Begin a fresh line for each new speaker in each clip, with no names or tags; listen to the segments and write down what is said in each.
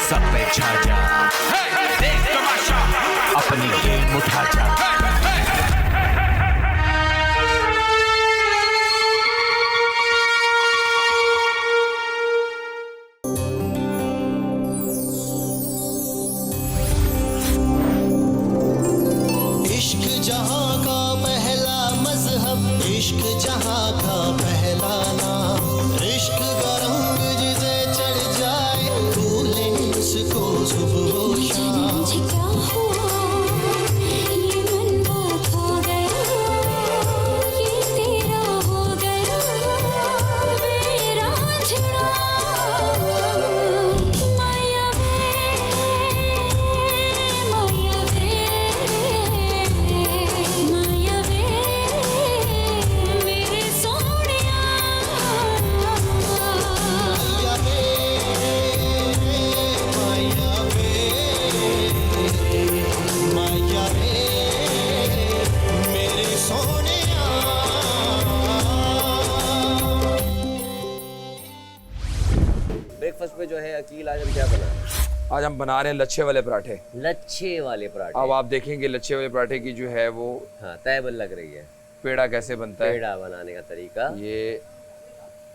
सब पे छा जा, देख तमाशा, अपनी गेम उठा जा।
इश्क जहां का पहला मजहब, इश्क जहां का पहला नाम, इश्क का रंग जिसे चढ़ जाए भूले उसको सुबह शाम।
क्या हुआ ये मन बात हो गया, ये तेरा हो गया मेरा झड़ा। माया वे माया वे मेरे सोनिया।
माया वे मेरे सोनिया।
ब्रेकफास्ट पे जो है अकील आज हम क्या बना रहे हैं?
आज हम बना रहे हैं लच्छे वाले पराठे।
लच्छे वाले पराठे।
अब आप देखेंगे लच्छे वाले पराठे की जो है वो
हाँ तैबल लग रही है।
पेड़ा कैसे बनता है,
पेड़ा बनाने का तरीका
ये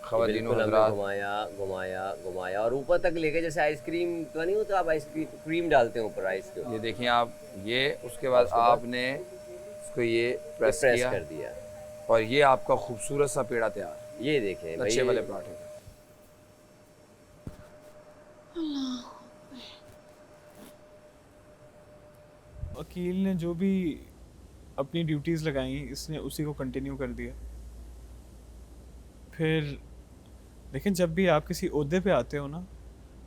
ख़वातीन
बिल्कुल हमने
हज़रात
घुमाया घुमाया घुमाया और ऊपर तक लेके, जैसे आइसक्रीम का नहीं होता, आप आइसक्रीम क्रीम डालते हैं ऊपर आइस के ऊपर।
ये देखिए आप, ये उसके बाद आपने इसको ये प्रेस
प्रेस
किया
कर दिया।
और ये आपका खूबसूरत सा पेड़ा तैयार,
ये देखें
लच्छे
भाई,
वाले पराठे का।
अकील ने जो भी अपनी ड्यूटीज़ लगाई इसने उसी को कंटिन्यू कर दिया। फिर लेकिन जब भी आप किसी ओहदे पे आते हो ना,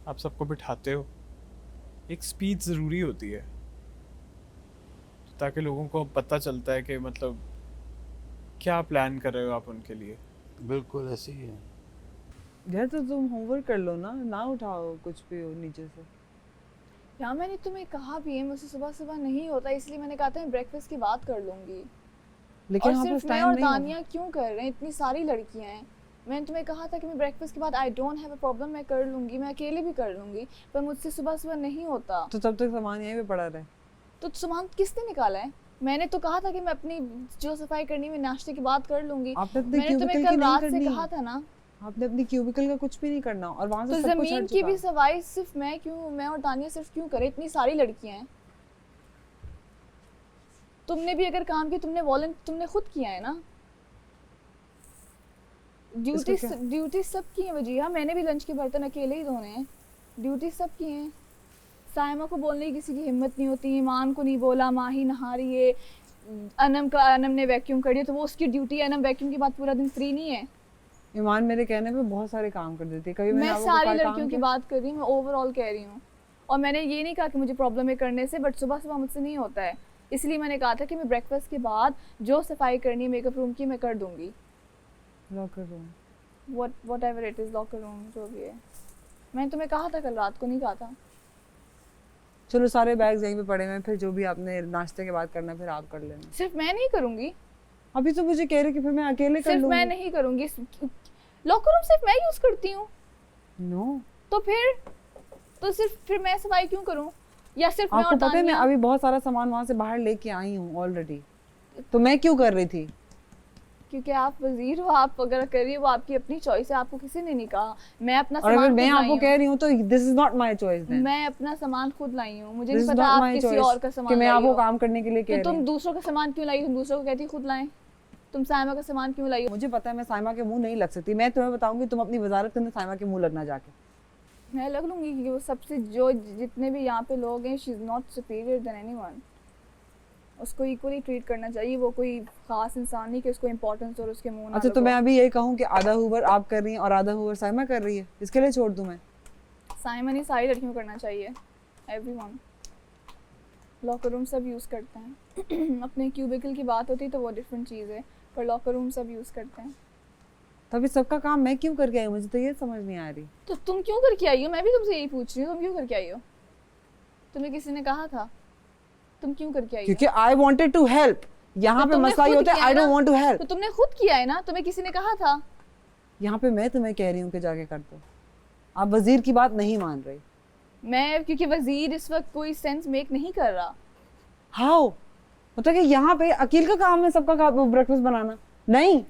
आप सबको बिठाते हो, एक स्पीच ज़रूरी होती है ताकि लोगों को पता चलता है कि मतलब क्या प्लान कर रहे हो आप उनके लिए।
बिल्कुल ऐसे ही है
यार तो तुम होमवर्क कर लो ना उठाओ कुछ भी हो नीचे से।
यार मैंने तुम्हें कहा भी है, मुझसे सुबह सुबह नहीं होता, इसलिए मैंने कहा था मैं ब्रेकफास्ट की बात कर लूंगी।
लेकिन
और
यहाँ
सिर्फ
पर
मैं
टाइम
और
नहीं
दानिया क्यों कर रहे हैं, इतनी सारी लड़कियां हैं। मैंने तुम्हें कहा था कि मैं ब्रेकफास्ट के बाद I don't have a problem, मैं कर लूंगी, मैं अकेले भी कर लूंगी, पर मुझसे सुबह सुबह नहीं होता।
तो तब तक सामान यहीं पे पड़ा रहे।
तो सामान किसने निकाला है? मैंने तो कहा था कि मैं अपनी जो सफाई करनी है नाश्ते के बाद कर लूंगी।
आपने अपने
मैंने तुम्हें
क्यूबिकल
कल
की नहीं
रात से
करनी।
कहा था ना।
आपने अपनी क्यूबिकल का कुछ भी नहीं करना और वहां से
तो
सब कुछ
जमीन
हट
की
चुका।
भी सफाई सिर्फ मैं और दानिया सिर्फ क्यों करें, इतनी सारी लड़कियां हैं। तुमने भी अगर काम किया, तुमने खुद किया है ना। ड्यूटी सब की है वजीहा, मैंने भी लंच के बर्तन अकेले ही धोने हैं। ड्यूटी सब की हैं। साइमा को बोलने की किसी की हिम्मत नहीं होती, ईमान को नहीं बोला, माही नहा रही है, अनम ने वैक्यूम कर दिया तो वो उसकी ड्यूटी है। अनम वैक्यूम के बाद पूरा दिन फ्री नहीं है।
ईमान मेरे कहने पे बहुत सारे काम कर देती है। कभी
मैं
आपको
सारी
कोई काम
लड़कियों की
किया?
बात कर रही हूँ, मैं ओवरऑल कह रही हूँ। और मैंने ये नहीं कहा कि मुझे प्रॉब्लम है करने से, बट सुबह सुबह मुझसे नहीं होता है, इसलिए मैंने कहा था कि मैं ब्रेकफास्ट के बाद जो सफाई करनी है मेकअप रूम की मैं कर दूंगी।
Locker room
whatever it is, locker room जो भी है। मैंने तुम्हें कहा था कल रात को, नहीं कहा था?
चलो सारे बैग्स यहीं पे पड़े हुए हैं, फिर जो भी आपने नाश्ते के बाद करना है फिर आप कर लेना।
सिर्फ मैं नहीं करूंगी।
अभी तो मुझे कह रहे कि फिर मैं अकेले कर
सिर्फ
लूंगी।
मैं नहीं करूंगी। लॉकर रूम सिर्फ मैं यूज करती हूँ।
नो
तो फिर मैं सफाई क्यों करूँ? या सिर्फ मैं
आपको
और
पता है मैं
दानिया?
अभी बहुत सारा सामान वहां से बाहर लेके आई हूँ ऑलरेडी, तो मैं क्यों कर रही थी?
क्योंकि आप वजीर हो, आप अगर कर रही हो वो आपकी अपनी चॉइस है, आपको किसी ने नहीं कहा। मैं अपना
और
सामान
अगर मैं
खुद लाई
आपको
हूँ।
कह रही हूँ तो this is not my choice then.
मैं अपना सामान खुद लाई हूँ, मुझे
This
नहीं
is
पता
not
आप
my
किसी
choice
और का सामान
कि मैं
लाई
आपको
हो।
काम करने के लिए कह
तो
रही
तुम
हूँ।
दूसरों का सामान क्यों लाई हो? तुम दूसरों को कहती खुद लाएं। तुम साइमा का सामान क्यों लाई हो?
मुझे पता है मैं साइमा के मुंह नहीं लग सकती। मैं तुम्हें बताऊंगी, तुम अपनी वजारत के अंदर साइमा के मुंह लगना जाके।
मैं लग लूंगी क्योंकि वो सबसे जो जितने भी यहाँ पे लोग हैं, she is not superior than anyone. उसको इक्वली ट्रीट करना चाहिए। वो कोई खास इंसान नहीं कि उसको इंपॉर्टेंस और उसके मुंह ना
अच्छा तो मैं अभी यही कहूँ कि आधा हुवर आप कर रही हैं और आधा हुवर साइमा कर रही है, इसके लिए छोड़ दूं मैं?
साइमा नहीं, सारी लड़कियों को करना चाहिए, एवरीवन। लॉकर रूम सब यूज़ करते हैं। अपने क्यूबिकल की बात होती तो वो डिफरेंट चीज़ है, पर लॉकर रूम सब यूज़ करते हैं।
तभी सबका काम मैं क्यों करके आई हूँ? मुझे तो ये समझ नहीं आ रही।
तो तुम क्यों करके आई हो? मैं भी तुमसे यही पूछ रही हूँ, तुम क्यों करके आई हो? तुम्हें किसी ने कहा था? तुम क्यों करके आई हो?
क्योंकि आई वांटेड टू हेल्प। यहाँ
तो
पे
तुमने
मसला ये
खुद
होता है
किया
आई
ना?
Don't want to help.
तो तुमने खुद किया है ना, तुम्हें किसी ने कहा था?
यहाँ पे मैं तुम्हें कह रही हूँ कि जाके कर दो। आप वजीर की बात नहीं मान रही।
मैं क्योंकि वजीर इस वक्त कोई सेंस मेक नहीं कर रहा।
हाउ मतलब कि यहाँ पे अकील का काम है सबका ब्रेकफास्ट बनाना? नहीं,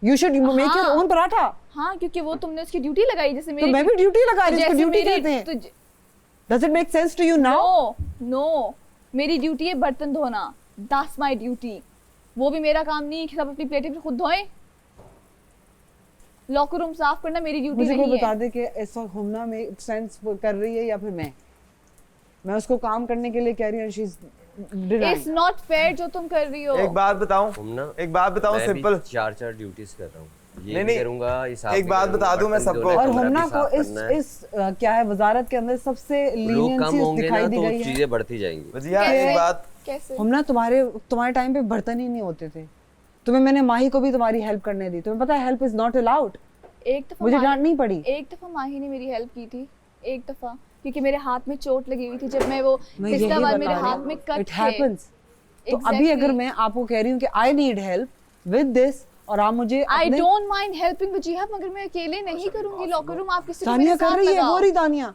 you should make your own paratha.
हाँ, क्योंकि वो तुमने उसकी ड्यूटी लगाई जैसे
तो
मेरी।
मैं भी ड्यूटी लगा रही हूँ,
जैसे
ड्यूटी
मेरी-
कहते हैं।
तो ज-
does it make sense to you now?
No, मेरी ड्यूटी है बर्तन धोना, दैट्स माय ड्यूटी। वो भी मेरा काम नहीं है कि सब अपनी प्लेटें खुद धोएं। लॉकर रूम साफ करना मेरी ड्यूटी
मुझे कोई
नहीं
बता
है।
दे कि इस वक्त हमना में सेंस कर रही है या फिर मैं उसको काम करने के लिए कह रही हूँ, she is
it's not fair जो तुम कर रही हो।
एक बात बताऊं,
तुम ना
एक बात बताऊं
मैं भी
सिंपल।
4-4 ड्यूटीज कर रहा हूँ, ये
नहीं,
भी
नहीं,
करूंगा, ये साफ
एक
भी
बात
करूंगा,
बता दूं मैं
बर्तन
सबको।
धोना,
और
कमरा भी
हमना को
साफ करना है।
इस क्या है वजारत के अंदर सबसे
लोग कम
लीनियंसी
होंगे
दिखाई
ना
दी
तो
गई है।
चीजें बढ़ती जाएंगी।
वजिया
कैसे?
एक बात,
कैसे?
हमना तुम्हारे टाइम पे बर्तन ही नहीं होते थे। तुम्हें मैंने माही को भी तुम्हारी हेल्प करने दी, तुम्हें पता है हेल्प इज नॉट अलाउड।
एक दफा
मुझे
माही-
डांट नहीं पड़ी।
एक दफा माही ने मेरी हेल्प की थी, एक दफा, क्योंकि मेरे हाथ में चोट लगी हुई थी जब मैं वो
मैं यही
पिछला बार मेरे
बता
हाथ
रही
में
हूँ,
कट
it
थे।
happens। तो अभी
Exactly.
अगर मैं आपको कह रही हूँ कि I need help with this और आप मुझे
आई
अपने-
डोंट माइंड हेल्पिंग वजीहा, मगर मैं अकेले नहीं करूंगी लॉकर रूम, आप किसी को
दानिया
मेरे
कर
साथ
रही है,
लगाओ।
वो रही दानिया।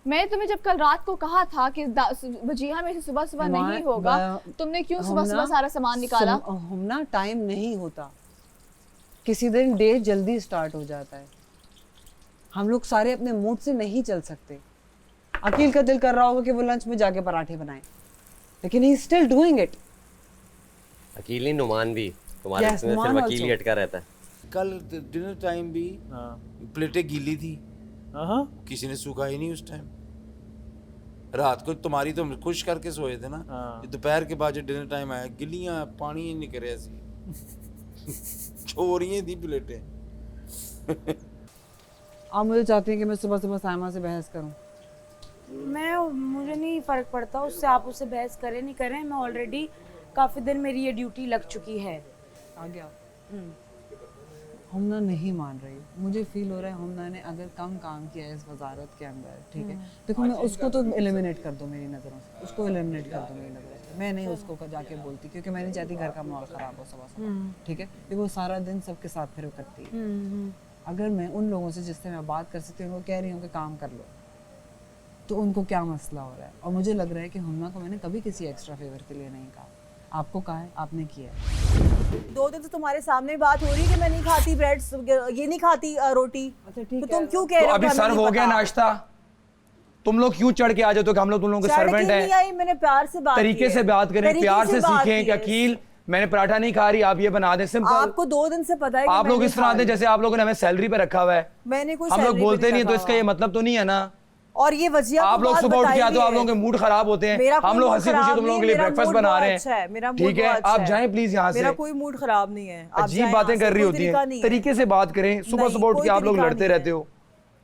मैं तुम्हें जब कल रात को कहा था कि वजीहा में से सुबह सुबह नहीं होगा, तुमने क्यों सुबह सुबह सारा सामान निकाला?
हमना टाइम नहीं होता, किसी दिन डे जल्दी स्टार्ट हो जाता है। हम लोग सारे अपने मूड से नहीं चल सकते। अकील का दिल कर रहा होगा कि वो लंच में जाके पराठे बनाए, लेकिन ही स्टिल डूइंग इट।
अकेली नुमान भी तुम्हारे
Yes,
इसमें
नुमान
सिर्फ अकेली
also.
अटका रहता है।
कल डिनर टाइम भी प्लेटें गीली थी,
हाँ
किसी ने सुखाई नहीं उस टाइम। रात को तुम्हारी तो खुश करके सोए थे ना,
हाँ।
दोपहर के बाद जो डिनर टाइम आया गिलियां पानी ही नहीं करे ऐसी छोरियां थी प्लेटें।
आप मुझे चाहती हैं कि मैं सुबह सुबह साइमा से बहस करूं?
मुझे नहीं फ़र्क पड़ता उससे, आप उससे बहस करें नहीं करें, मैं ऑलरेडी काफ़ी दिन मेरी ये ड्यूटी लग चुकी है।
आ गया। हमना नहीं मान रही, मुझे फील हो रहा है हमना ने अगर कम काम किया है इस वजारत के अंदर, ठीक है, देखो मैं उसको तो एलिमिनेट कर दूं मेरी नज़रों से, उसको एलिमिनेट कर दूं मेरी नज़रों से। मैं नहीं उसको जाके बोलती, क्योंकि मैं नहीं चाहती घर का माहौल ख़राब हो सुबह सुबह, ठीक है, क्योंकि वो सारा दिन सबके साथ फिर करती है। अगर मैं उन लोगों से जिससे मैं बात कर सकती हूँ उनको कह रही हूँ कि काम कर लो, तो उनको क्या मसला हो रहा है? और मुझे लग रहा है कि हमना को मैंने कभी किसी एक्स्ट्रा फेवर के लिए नहीं कहा, आपको कहा है, आपने किया है।
2 दिन से तुम्हारे सामने बात हो रही है कि मैं नहीं खाती ब्रेड, ये नहीं खाती रोटी,
अच्छा ठीक
तो
है,
तुम क्यों कह रहे
तो
हो?
अभी
कि हमें
सर्व
नहीं
हो गया
पता?
नाश्ता, तुम लोग क्यों चढ़ के आ जाते हो कि हम लोग तुम लोगों के
चढ़ के
सर्वेंट
नहीं
हैं?
आई, मैंने प्यार से बात
तरीके
की
से
है।
बात करें,
तरीके
प्यार से
बात
सीखें
की
कि
है।
अकील मैंने पराठा नहीं खा रही, आप ये बना दें, सिंपल।
आपको 2 दिन से पता है कि
आप लोग
मैंने
इस तरह आते हैं
खा
जैसे आप लोगों ने हमें सैलरी पे रखा हुआ है,
ली। मैंने कोई
हम लोग
सैलरी पे
बोलते नहीं, तो
रखा
इसका ये
हुआ।
मतलब तो नहीं है ना।
और ये वजिया
आप लोग सुबह उठ के आते हो, आप लोगों के मूड खराब होते हैं, हम लोग हंसी खुशी तुम लोगों के लिए ब्रेकफास्ट बना रहे हैं,
मेरा मूड
ठीक है,
बहुत अच्छा
आप जाएं प्लीज यहाँ से।
मेरा कोई मूड खराब नहीं है, आप
अजीब
जाएं
बातें
यहाँ
कर
से,
रही
कोई
होती
तरीका
हैं,
नहीं है।
तरीके से बात करें, सुबह
नहीं,
सुबह उठ के
कोई
आप लोग
तरीका
लड़ते
नहीं
रहते
है।
हो,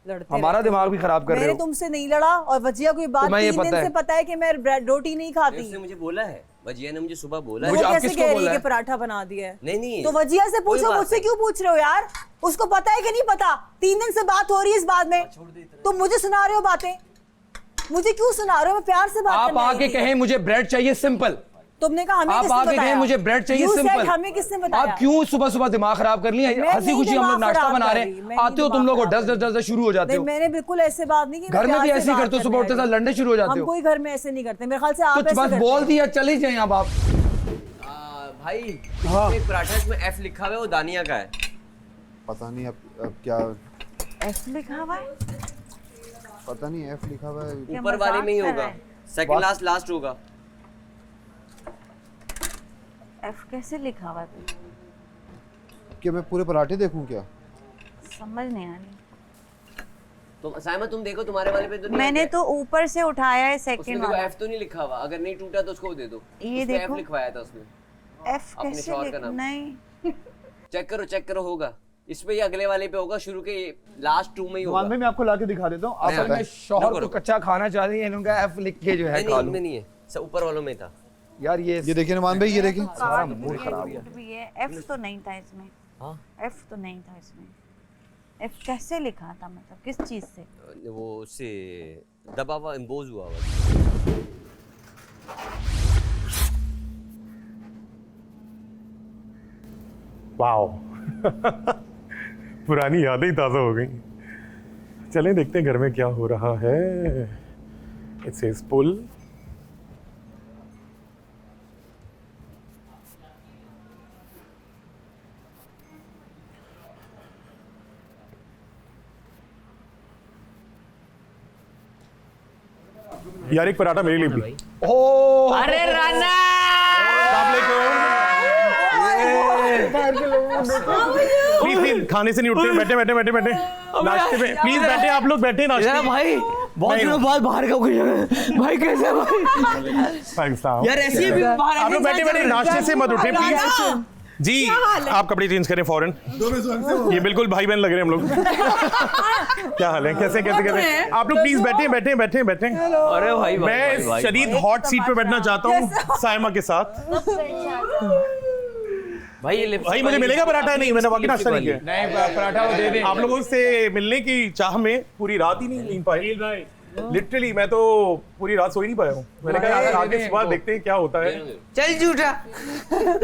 लड़ते
हमारा
रहते हो।
दिमाग भी खराब कर रहे
मैंने
हो।
तुमसे नहीं लड़ा, और वजिया कोई बात
तुम्हें ये
3 दिन
पता
से
है।
पता है कि मैं रोटी नहीं खाती।
उसने मुझे बोला है, वजिया ने मुझे सुबह बोला
वो
मुझे
है।
आप
कैसे
किसको
कह रही
बोला
है
है?
कि पराठा बना दिया है?
नहीं नहीं
तो वजिया से
कोई
पूछो,
बात
मुझसे
नहीं।
क्यों पूछ रहे हो यार? उसको पता है कि नहीं पता? 3 दिन से बात हो रही है इस बात में, तुम मुझे सुना रहे हो बातें, मुझे क्यों सुना रहे हो? मैं प्यार से बात
आप
करने आई
आके
थी।
कहें मुझे ब्रेड चाहिए, सिंपल।
तुमने कहा हमें
आप
किसने
आके
बताया?
कहें मुझे ब्रेड चाहिए,
You said
सिंपल।
हमें किसने बताया?
आप क्यों सुबह सुबह दिमाग खराब कर लिया?
मैं
हंसी
नहीं
खुशी हम लोग
दिमाग
नाश्ता
खराब
बना
कर
रहे
रही, मैं
हैं,
नहीं
आते हो तुम
दिमाग
लोग
खराब
डस डस डस शुरू हो जाते
नहीं,
हो।
मैंने बिल्कुल ऐसे बात नहीं की।
घर में भी ऐसे ही करते हो, सुबह उठते साथ लड़ने शुरू हो जाते
हम
हो।
कोई घर में ऐसे नहीं करते, मेरे ख्याल से आप
तो
ऐसे
बस
करते
बोल
हैं।
दिया, चले जाए अब आप।
भाई एक पराठा इसमें एफ लिखा हुआ है, वो दानिया का है।
पता नहीं अब क्या
एफ लिखा हुआ है?
पता नहीं एफ लिखा हुआ है।
ऊपर वाले में ही होगा, सेकंड लास्ट होगा।
एफ कैसे लिखा हुआ है?
कि मैं पूरे पराठे देखूं क्या?
समझ नहीं आ रही।
तो साइमा तुम देखो, तुम्हारे वाले पे तो नहीं
मैंने
है।
तो ऊपर से उठाया है
उसमें
सेकंड
देखो
वाला।
एफ तो नहीं लिखा हुआ, अगर नहीं टूटा तो उसको दे दो।
ये
उसमें
देखो।
एफ लिखवाया था उसमें।
एफ
अपने
कैसे
शौहर का नाम।
नहीं,
चेक करो होगा। इस पे या अगले वाले पे होगा, शुरू के लास्ट 2 में ही होगा।
मान भाई मैं आपको लाके दिखा देता हूँ।
असल में शौहर को कच्चा खाना चाह रही है, इनका एफ लिख के जो है
नहीं
खा
इनमें
लो।
नहीं है, सब ऊपर वालों में था।
यार ये
देखिए नुमान भाई, ये देखिए
सारा मूड खराब है।
भी है। एफ तो नहीं था इसमें।
हाँ
एफ तो नहीं था इसमें। एफ कैसे लिखा था, मतलब किस चीज से?
वो उससे दबा हुआ, इम्पोज हुआ हुआ।
वाओ पुरानी यादें ही ताज़ा हो गई। चलें देखते हैं घर में क्या हो रहा है। इट सेज पुल। यार एक पराठा मेरे लिए भी। ओह
अरे राना
प्लीज प्लीज खाने से नहीं उठते, बैठे बैठे बैठे बैठे नाश्ते में प्लीज बैठे, आप लोग बैठे नाश्ते में।
भाई बहुत दिनों बाद बाहर का कुछ भाई कैसे भाई
यार ऐसे भी आप लोग बैठे बैठे नाश्ते से मत उठे प्लीज जी। आप कपड़े चेंज करें फौरन, ये बिल्कुल भाई बहन लग रहे हैं हम लोग। क्या हाल है, कैसे कैसे कैसे आप लोग प्लीज बैठे बैठे बैठे बैठे।
अरे भाई
मैं इस शदीद हॉट सीट पे बैठना चाहता हूँ साइमा के साथ। भाई मुझे मिलेगा पराठा? नहीं, मैंने बाकी नाश्ता नहीं किया।
नहीं पराठा वो दे दे।
आप लोगों से मिलने की चाह में पूरी रात ही नहीं नींद पाई। लिटरली मैं तो पूरी रात सो ही नहीं पाया हूँ। मैंने कहा यार आगे सुबह देखते हैं क्या होता है।
चल झूठा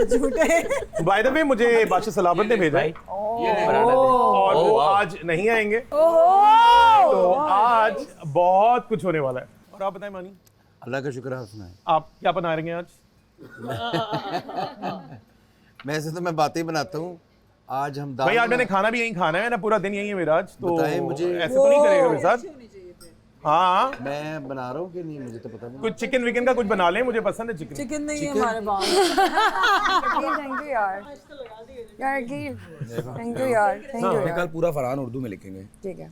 झूठे।
बाय द वे मुझे बादशाह सलामत ने भेजा है और वो आज नहीं आएंगे, तो आज बहुत कुछ होने वाला है। और आप बताएं मानी?
अल्लाह का शुक्र है सुनाए।
आप क्या बना रहे हैं आज?
वैसे तो मैं बातें ही बनाता हूँ। आज हम
भाई आज मैंने खाना भी यहीं खाना है ना, पूरा दिन यहीं है मेरा आज। तो
बताएं मुझे।
ऐसे तो नहीं करेगा मेरे साथ। हाँ
मैं बना रहा हूँ कि नहीं मुझे तो पता नहीं।
कुछ चिकन विकन का कुछ बना लें, मुझे पसंद है चिकन।
चिकन नहीं है हमारे पास।
थैंक यू यार गिल थैंक यू यार थैंक यू
कल पूरा फरहान उर्दू में लिखेंगे।
ठीक है।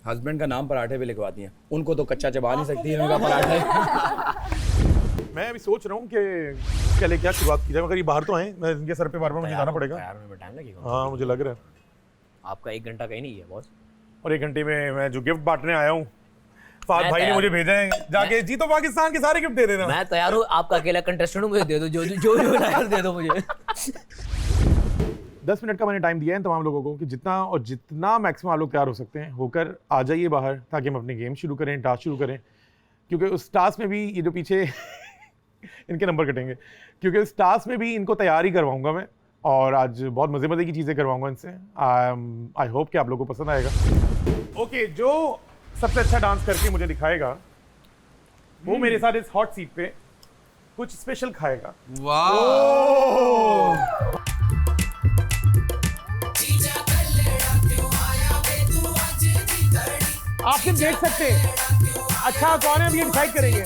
हस्बैंड का नाम पराठे पे लिखवा दिए, उनको तो कच्चा चबा नहीं सकती उनका पराठे।
मैं अभी सोच रहा हूँ कि चले क्या शुरुआत की जाए, मगर ये बाहर तो हैं, मैं इनके सर पे बार बार मुझे जाना पड़ेगा।
टाइम लगेगा।
हाँ मुझे लग रहा है
आपका 1 घंटा कहीं नहीं है बॉस।
और 1 घंटे में मैं जो गिफ्ट बांटने आया हूँ, फाद भाई ने मुझे भेजा है जाके जी तो पाकिस्तान के सारे गिफ्ट दे देना।
मैं तैयार हूँ, आपका अकेला कंटेस्टेंट हूँ, मुझे दे दो जो लाया दे दो मुझे।
10 मिनट का मैंने टाइम दिया है तमाम लोगों को कि जितना मैक्सिमम आप लोग तैयार हो सकते हैं होकर आ जाइए बाहर, ताकि हम अपनी गेम शुरू करें, टास्क शुरू करें। क्योंकि उस टास्क में भी ये जो पीछे इनके नंबर कटेंगे, क्योंकि उस टास्क में भी इनको तैयार ही करवाऊंगा मैं, और आज बहुत मज़े की चीज़ें करवाऊंगा इनसे। आई होप कि आप लोगों को पसंद आएगा। ओके, जो सबसे अच्छा डांस करके मुझे दिखाएगा वो मेरे साथ इस हॉट सीट पे कुछ स्पेशल खाएगा।
वाह
आप सिर्फ देख सकते हैं अच्छा कौन है, अब ये डिसाइड करेंगे।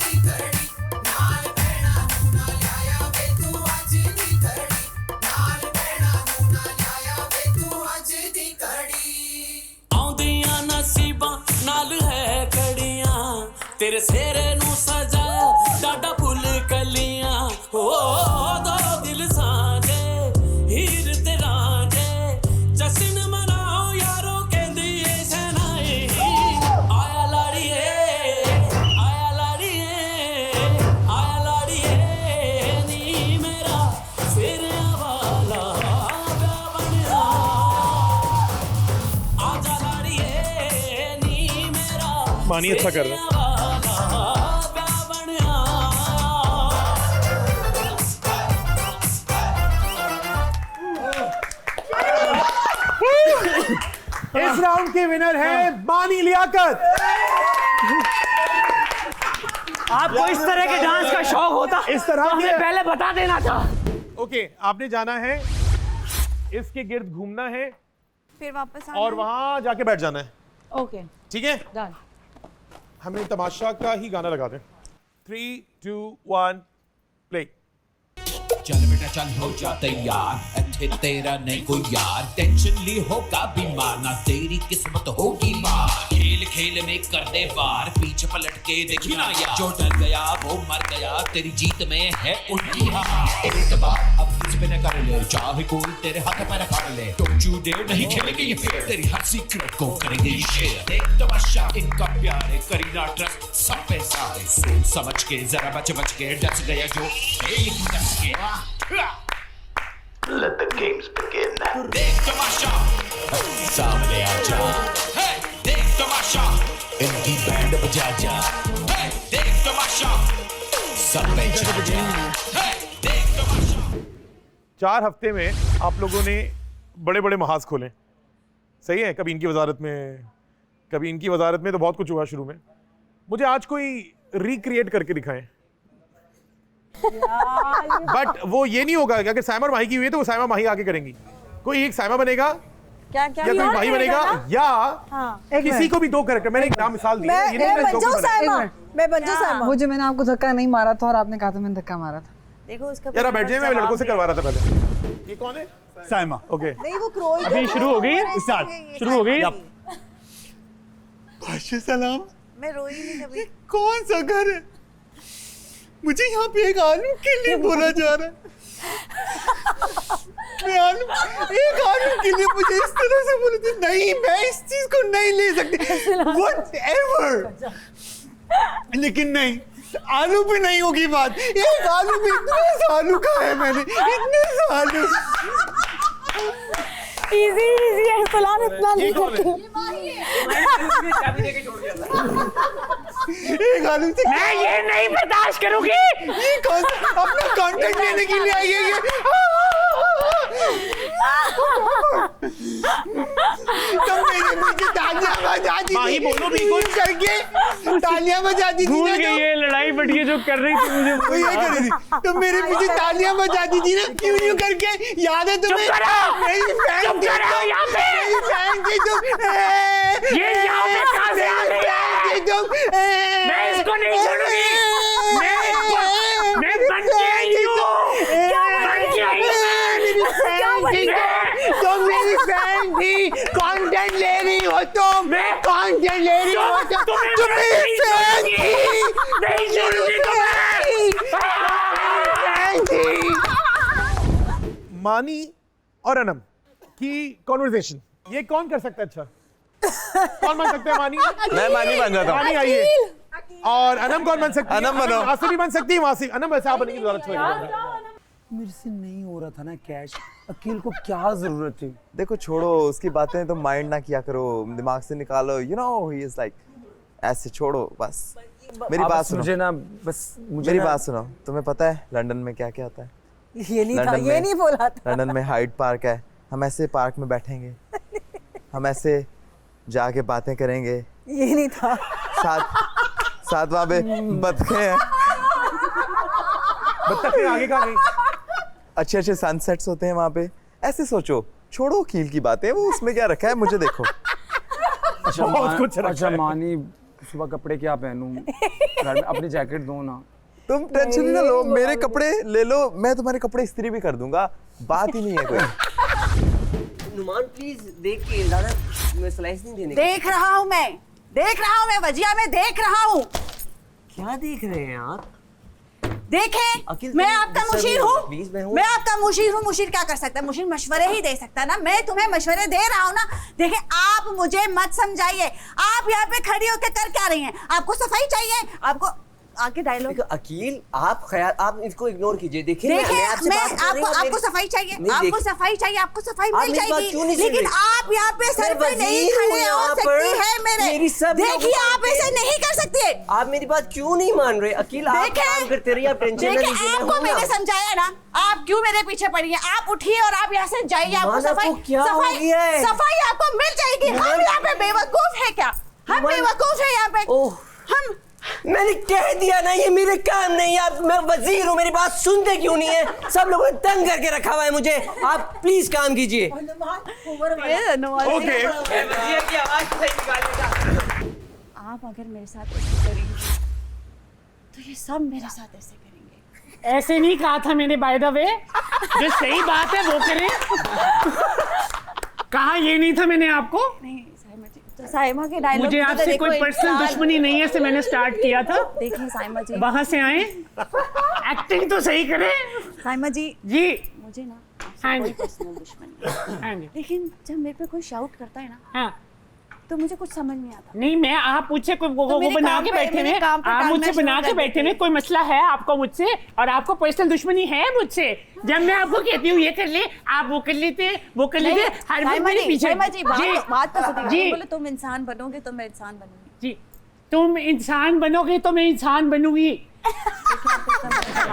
तेरे सेरे नू सजाया डाडा फुल कलियां हो दो दिल साजे हीर ते रांझे जश्न मनाओ यारो कहंदी ए सनाई आया लाड़िए नी मेरा फेरे वाला बनया आजा लाड़िए नी मेरा
मानी अच्छा कर रहा है। इस राउंड के विनर है बानी लियाकत।
आपको इस तरह के डांस का शौक होता
इस तरह
तो हमें
के
पहले बता देना था।
ओके, आपने जाना है, इसके गिर्द घूमना है,
फिर वापस आना
और वहां जाके बैठ जाना है।
ओके
ठीक है,
डन।
हमें तमाशा का ही गाना लगा दें। 3, 2, 1 प्ले।
चल बेटा चल हो जा तैयार, अच्छे तेरा नहीं कोई यार, टेंशन ली होगा बीमार, ना तेरी किस्मत होगी मार, खेल खेल में कर दे वार, पीछे पलट के देखना यार, जो डर गया वो मर गया, तेरी जीत में है उनकी हार, एक बार अब किस पे न कर ले, चाहे कोई तेरे हाथ पैर फाड़ ले, डोंट यू डेयर नहीं खेलेंगे ये फेयर, तेरी हर सीक्रेट को करेंगे शेयर, देख तमाशा इनका प्यारे, करीना ट्रस्ट सब पे सारे, सोच समझ के जरा बच के डस गया जो एक डस के। Let the games begin. देख तमाशा सामने आजा, देख तमाशा इनकी बैंड बजा जा, देख तमाशा सब पे जा जा, देख तमाशा।
4 हफ्ते में आप लोगों ने बड़े बड़े महाज खोले, सही है। कभी इनकी वजारत में, कभी इनकी वजारत में तो बहुत कुछ हुआ शुरू में, मुझे आज कोई रिक्रिएट करके दिखाएं। बट वो ये नहीं होगा कि अगर साइमा और माही की हुई है तो वो साइमा माही आके करेंगी। कोई एक साइमा बनेगा
क्या क्या
या कोई माही बनेगा या किसी को भी दो कैरेक्टर। मैंने एक नाम मिसाल दी, ये नहीं
बन जाऊं साइमा, मैं बन जाऊं साइमा।
मुझे मैंने आपको धक्का नहीं मारा था और आपने कहा था मैंने धक्का मारा था।
देखो उसका
यार बैठ जाइए, मैं लड़कों से करवा रहा था पहले। ये कौन है?
साइमा।
ओके
नहीं वो क्रोई
अभी शुरू हो गई, शुरू हो गई।
बादशाह सलाम।
मैं रोई नहीं कभी।
कौन सा घर है? मुझे यहाँ पे एक आलू के लिए बोला जा रहा है। मैं एक आलू के लिए मुझे इस तरह से बोले थे, नहीं मैं इस चीज को नहीं ले सकती, whatever। लेकिन नहीं, आलू पे नहीं होगी बात। एक आलू पे इतने आलू खाए मैंने, इतने आलू।
इजी है सलाम, इतना नहीं करते।
एक आलू से
मैं ये नहीं बर्दाश्त करूंगी।
ये कौन सा अपना कंटेंट लेने के लिए आई है ये? तुम मेरे पीछे तालियां बजाती थी, बोलो बिल्कुल करके तालियां बजाती थी
भूल
ना।
गई ये लड़ाई बढ़िया जो कर रही थी मुझे।
वो ये कर रही थी, तुम मेरे पीछे तालियां बजाती थी ना, क्यों यूं करके? याद है तुम्हें? मेरी फैन थी तुम, मेरी फैन थी तुम।
ये यहाँ पे कहाँ से आ रही है? मैं इसको नहीं छोड़ूंगी। मैं बन के आई हूँ।
तुम मेरी फैन थी, कंटेंट ले रही हो तुम, कंटेंट ले रही हो तुम मेरी फैन थी।
नहीं छोड़ूंगी तुम्हें।
मानी और अनम की कॉन्वर्सेशन, ये कौन कर सकता है? अच्छा कौन बन सकते हैं? मानी।
मैं मानी बन जाता हूँ।
मानी आइए। और अनम कौन बन सकती है?
अनम बनो।
आसिफ भी बन सकती है, वासिफ। अनम वैसे आप बनेंगे ज़्यादा अच्छा लगेगा।
मेरे से नहीं हो रहा था ना कैश, अकील को क्या जरूरत थी?
देखो छोड़ो उसकी बातें, तो माइंड ना किया करो, दिमाग से निकालो। You know he is like ऐसे, छोड़ो बस। मेरी बात सुनो,
मुझे ना बस
मेरी बात सुनो। तुम्हें पता है लंदन में क्या क्या होता है?
ये नहीं था, ये नहीं बोला था।
लंदन में हाइड पार्क है, हम ऐसे पार्क में बैठेंगे, हम ऐसे जाके बातें करेंगे।
ये नहीं था।
साथ वहाँ पे बतखें हैं,
बतखें आगे कहाँ गई?
अच्छे अच्छे सनसेट्स होते हैं वहाँ पे। ऐसे सोचो, छोड़ो कील की बातें, वो उसमें क्या रखा है मुझे देखो।
अच्छा मानी, सुबह कपड़े क्या पहनूं? घर में अपनी जैकेट दो ना।
तुम टेंशन ना लो, मेरे कपड़े ले लो, मैं तुम्हारे कपड़े इस्त्री भी कर दूंगा, बात ही नहीं है कोई।
नुमान प्लीज देख के ज्यादा मैं स्लाइस नहीं देने।
देख रहा हूँ मैं वजिया में देख रहा हूँ।
क्या देख रहे हैं आप?
देखें, मैं आपका मुशीर हूँ, मैं आपका मुशीर हूँ। मुशीर क्या कर सकता है? मुशीर मशवरे ही दे सकता है ना। मैं तुम्हें मशवरे दे रहा हूँ ना। देखें, आप मुझे मत समझाइए। आप यहाँ पे खड़ी होकर कर क्या रही हैं? आपको सफाई चाहिए? आपको आगे डायलॉग।
अकील आप इसको इग्नोर कीजिए। देखिए
मैं आपको सफाई चाहिए, आपको सफाई चाहिए, आपको सफाई मिल जाएगी, लेकिन आप यहाँ पे सर पे नहीं खड़े हो सकती है मेरे। देखिए आप ऐसे नहीं कर सकती है।
आप मेरी बात क्यों नहीं मान रहे? अकील आप काम करते रहिए, आप टेंशन ना लीजिए।
आपको मैंने समझाया ना, आप क्यों मेरे पीछे पड़ी हैं? आप उठिए और आप यहाँ से जाइए। आपको सफाई आपको मिल जाएगी। हम यहाँ पे बेवकूफ है क्या? हम बेवकूफ है यहाँ पे? हम
मैंने कह दिया ना, ये मेरे काम नहीं। आप, मैं वजीर हूँ, मेरी बात सुनते क्यों नहीं है? सब लोगों ने तंग करके रखा हुआ है मुझे। आप प्लीज काम कीजिए।
ओके।
आप अगर मेरे साथ ऐसे करेंगे तो ये सब मेरे साथ ऐसे करेंगे।
ऐसे नहीं कहा था मैंने, बाय द वे। जो सही बात है वो करें। कहा ये नहीं था मैंने आपको।
नहीं तो साइमा के डायलॉग,
मुझे आपसे कोई पर्सनल दुश्मनी नहीं है, से मैंने स्टार्ट किया था।
देखिए साइमा जी,
वहां से आए, एक्टिंग तो सही करें।
साइमा जी मुझे ना कोई पर्सनल दुश्मनी है, लेकिन जब मेरे पे कोई शाउट करता है ना तो मुझे कुछ समझ नहीं आता।
नहीं मैं आप पूछे वो बना के बैठे हुए, आप मुझसे बना के बैठे हुए, कोई मसला है आपको मुझसे? और आपको पर्सनल दुश्मनी है मुझसे? जब मैं आपको कहती हूँ ये कर ले, आप वो कर लेते, वो कर लेते, हर बार मेरे पीछे।
बात तो सुनिए, बोले तुम इंसान बनोगे तो मैं इंसान बनूंगी।
जी, तुम इंसान बनोगे तो मैं इंसान बनूंगी।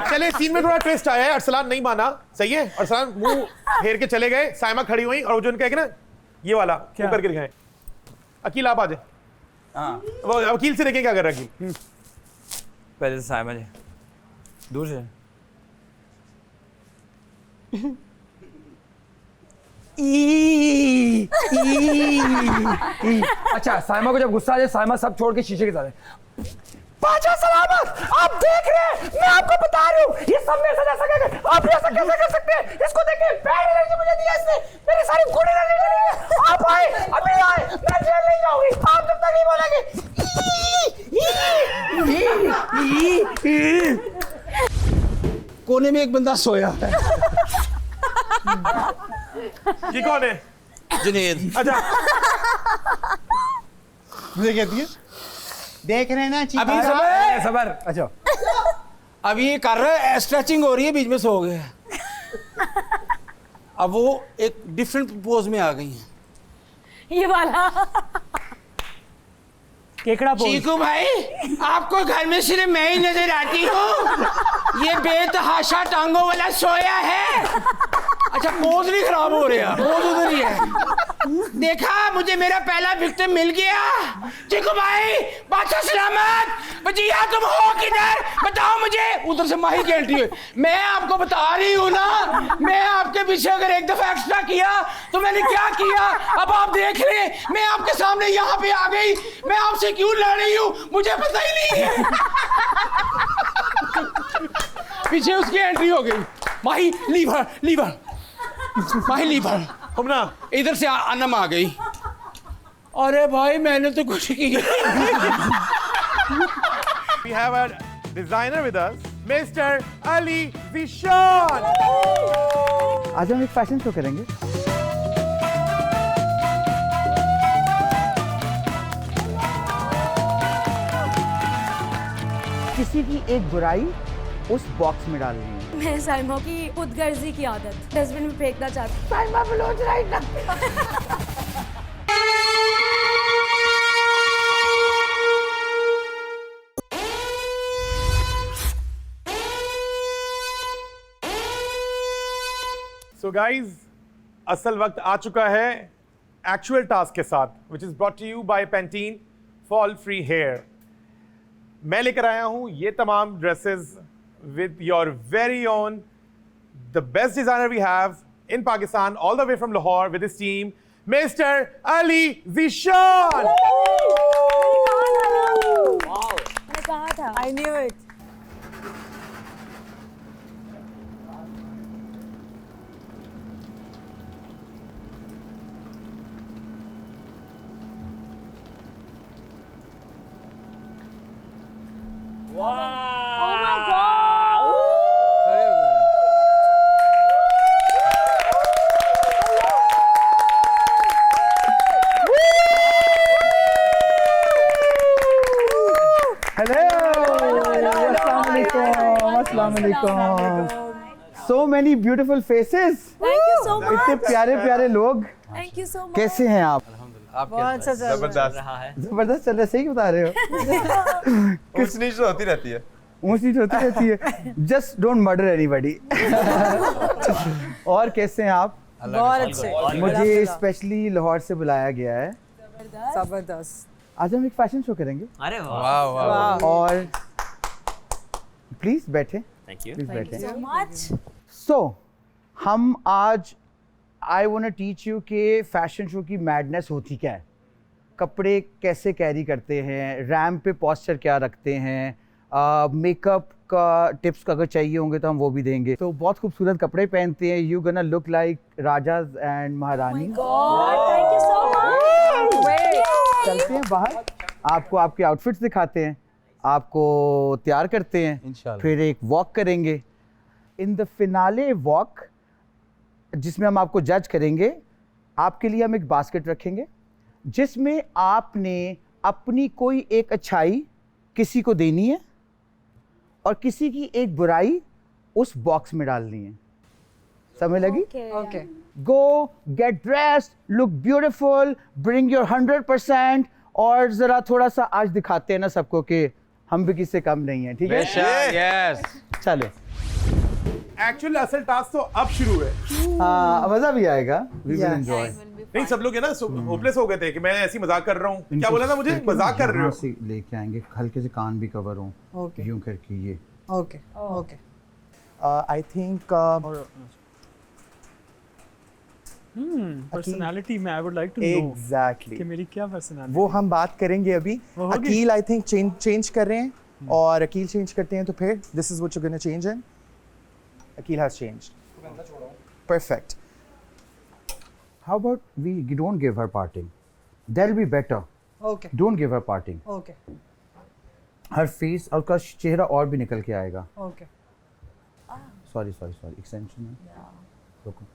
चले सीन में थोड़ा ट्विस्ट आया है। अरसलान नहीं माना, सही है। अरसलान मुंह फेर के चले गए, साइमा खड़ी हुई और जो उनका ना ये वाला क्या करके दिखाएं। अकील आप आ जाए।
हाँ
वो वकील से देखें क्या कर रहा है वकील।
पहले से साइमा जी दूर से
अच्छा साइमा को जब गुस्सा आ जाए साइमा सब छोड़ के शीशे के साथ बादशाह सलामत। आप देख रहे हैं, मैं आपको बता रही हूँ ये सब मेरे साथ ऐसा कैसे, आप ऐसा कैसे कर सकते हैं? इसको देखिए, बैड एनर्जी मुझे दिया इसने, मेरी सारी गुड एनर्जी चली गई। आप आए, अभी आए, मैं जेल नहीं जाऊंगी, आप जब तक नहीं बोलेंगे।
कोने में एक बंदा सोया है।
ये कौन है?
जुनेद।
अच्छा
मुझे कहती है देख रहे हैं ना
अभी सबर। अच्छा
अभी ये कर रहा है, स्ट्रेचिंग हो रही है, बीच में सो गए। अब वो एक डिफरेंट पोज में आ गई हैं।
ये वाला
केकड़ा पोज।
चीकू भाई, आपको घर में सिर्फ मैं ही नजर आती हूँ। ये बेतहाशा टांगों वाला सोया है। अच्छा पोज नहीं खराब हो रहा, पोज उधर ही है। देखा, मुझे मेरा पहला विक्टिम मिल गया। चीकू भाई, बादशाह सलामत, भजिया तुम हो किधर? बताओ मुझे। उधर से माही की एंट्री हुई। मैं आपको बता रही हूँ ना, मैं आपके पीछे अगर एक दफा एक्स्ट्रा किया तो मैंने क्या किया अब आप देख ले। मैं आपके सामने यहाँ पे आ गई, मैं आपसे क्यों लड़ रही हूँ मुझे पता ही नहीं है। पीछे उसकी एंट्री हो गई। माही लीवर लीवर माही लीवर
हम ना
इधर से अनम आ गई। अरे भाई मैंने तो कुछ किया।
We have a designer with us, Mr. Ali Zishan.
आज हम एक फैशन शो करेंगे। किसी की एक बुराई उस बॉक्स में डालनी है।
मैं साइमा की खुदगर्जी की आदत डस्टबिन में फेंकना चाहती हूँ।
साइमा बलोच राइट ना।
So guys, असल वक्त आ चुका है एक्चुअल टास्क के साथ, which is brought to you by Pantene Fall Free Hair. मैं लेकर आया हूं ये तमाम dresses with your very own, the best designer we have in Pakistan, all the way from Lahore with his team, Mr. Ali Zishan.
Wow. मैं कहा था।
I knew it.
Oh my God.
Hello, अस्सलाम वालेकुम। So many beautiful faces.
Thank you so much.
इतने प्यारे प्यारे लोग।
Thank you so much.
कैसे हैं आप?
बहुत अच्छा चल रहा है।
जबरदस्त चल रहा है, सही बता रहे हो।
कुछ नीच होती रहती है।
ऊंच नीच होती रहती है। Just don't murder anybody. और कैसे हैं आप?
बहुत अच्छे।
मुझे स्पेशली लाहौर से बुलाया गया है।
जबरदस्त।
आज हम एक फैशन शो करेंगे।
अरे वाह वाह।
और प्लीज बैठे।
Thank you.
प्लीज बैठे।
So much.
सो हम आज I want to teach you कि फैशन शो की मैडनेस होती क्या है, कपड़े कैसे कैरी करते हैं, रैम्प पे पोस्चर क्या रखते हैं, मेकअप का टिप्स अगर चाहिए होंगे तो हम वो भी देंगे। तो बहुत खूबसूरत कपड़े पहनते हैं, you gonna look like rajas and महारानी।
God, thank you so much.
चलते हैं बाहर, आपको आपके आउटफिट्स दिखाते हैं, आपको तैयार करते हैं,
इंशाल्लाह।
फिर एक वॉक करेंगे। इन द फिनाले वॉक जिसमें हम आपको जज करेंगे, आपके लिए हम एक बास्केट रखेंगे जिसमें आपने अपनी कोई एक अच्छाई किसी को देनी है और किसी की एक बुराई उस बॉक्स में डालनी है। समझ लगी?
Okay.
Go, get dressed, look beautiful, bring your 100% और जरा थोड़ा सा आज दिखाते हैं ना सबको कि हम भी किससे कम नहीं हैं, ठीक है?
यस।
चलो।
एक्चुअल असल टास्क तो अब शुरू है।
हाँ, मजा भी आएगा। We will enjoy.
नहीं सब लोग है ना होपलेस हो गए थे कि मैं ऐसी मजाक कर रहा हूँ। क्या बोला था मुझे, मजाक कर रहे हो?
से लेके आएंगे, हल्के से कान भी कवर हो,
Okay.
यूं करके ये।
Okay okay
I think
personality में I would like to know
exactly
कि मेरी क्या पर्सनालिटी।
वो हम बात करेंगे अभी।
वो होगी?
अकील आई थिंक चेंज कर रहे हैं और अकील चेंज करते हैं तो फिर this is what you gonna change in. Aqeel has changed. Perfect.
How about we don't give her parting? That'll be better.
Okay.
Don't give her parting.
Okay
Her face और उसका चेहरा और भी निकल के आएगा।
ओके
Sorry, extension में। रुको।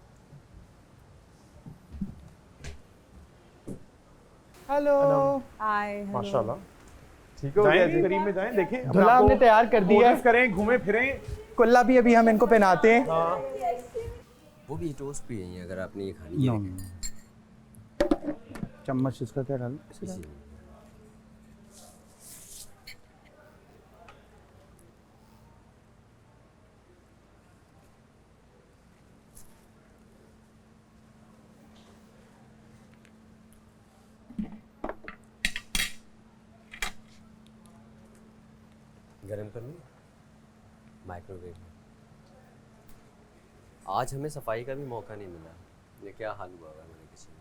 हेलो
हाय
माशाल्लाह।
ठीक हो
जाएं
गया
जी,
जी।
करीब में जाएं, देखें
दूल्हा हमने तैयार कर दिया है।
कोशिश करें, घूमें फिरें।
कुल्ला भी अभी हम इनको पहनाते हैं।
वो भी टोस्ट भी है अगर आपने ये खानी है।
चम्मच इसका क्या डालूं?
गरम कर लूं माइक्रोवेव में। आज हमें सफाई का भी मौका नहीं मिला। ये क्या हाल हुआ होगा हमारे किचन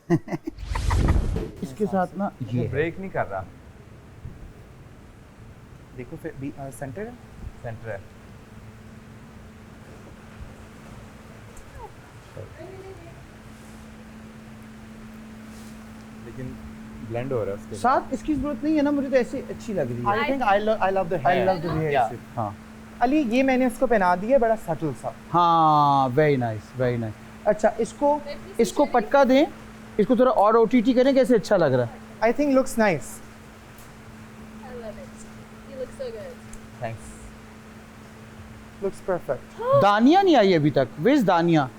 में।
इसके साथ ना ये
ब्रेक नहीं कर रहा। देखो फिर सेंटर है, सेंटर है। लेकिन ब्लेंड हो रहा है उसके
साथ इसकी जरूरत नहीं है ना, मुझे तो ऐसे अच्छी लग रही है।
I think I love the hair.
हाँ
अली ये मैंने उसको पहना दिया, बड़ा सटल सा।
हाँ, वेरी नाइस। अच्छा इसको पटका दें, इसको थोड़ा और ओटीटी करें, कैसे अच्छा लग रहा है।
I think looks nice.
Thanks.
Looks perfect.
दानिया नहीं आई अभी तक। वेज दानिया?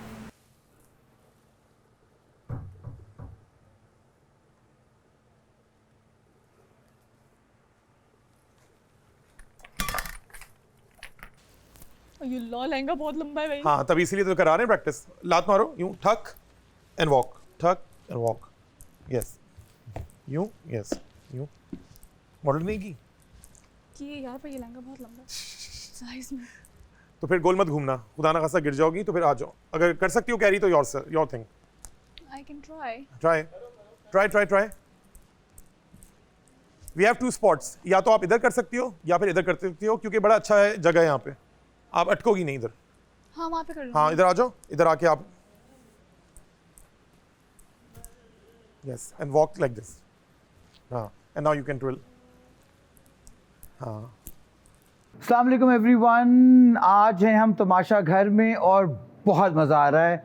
ये लहंगा बहुत लंबा है भाई।
हाँ तभी इसीलिए तो करा रहे हैं प्रैक्टिस। लात मारो यूं, ठक एंड वॉक, ठक एंड वॉक। यस यूं, यस यूं। मॉडल नहीं की
यार पर ये लहंगा बहुत लंबा है साइज में।
तो फिर गोल मत घूमना, खुदा ना खासा गिर जाओगी तो फिर आ जाओ। अगर कर सकती हो कैरी तो your thing.
I can
try. We have 2 spots, या तो आप इधर कर सकती हो या फिर इधर कर सकती हो, क्योंकि बड़ा अच्छा है जगह है यहाँ पे। आप अटकोगी नहीं इधर।
हाँ वहाँ पे कर लो।
हाँ इधर आ जाओ, इधर आके आप yes and walk like this. हाँ and now you can twirl. हाँ
अस्सलाम वालेकुम एवरीवन। आज हैं हम तमाशा घर में और बहुत मज़ा आ रहा है।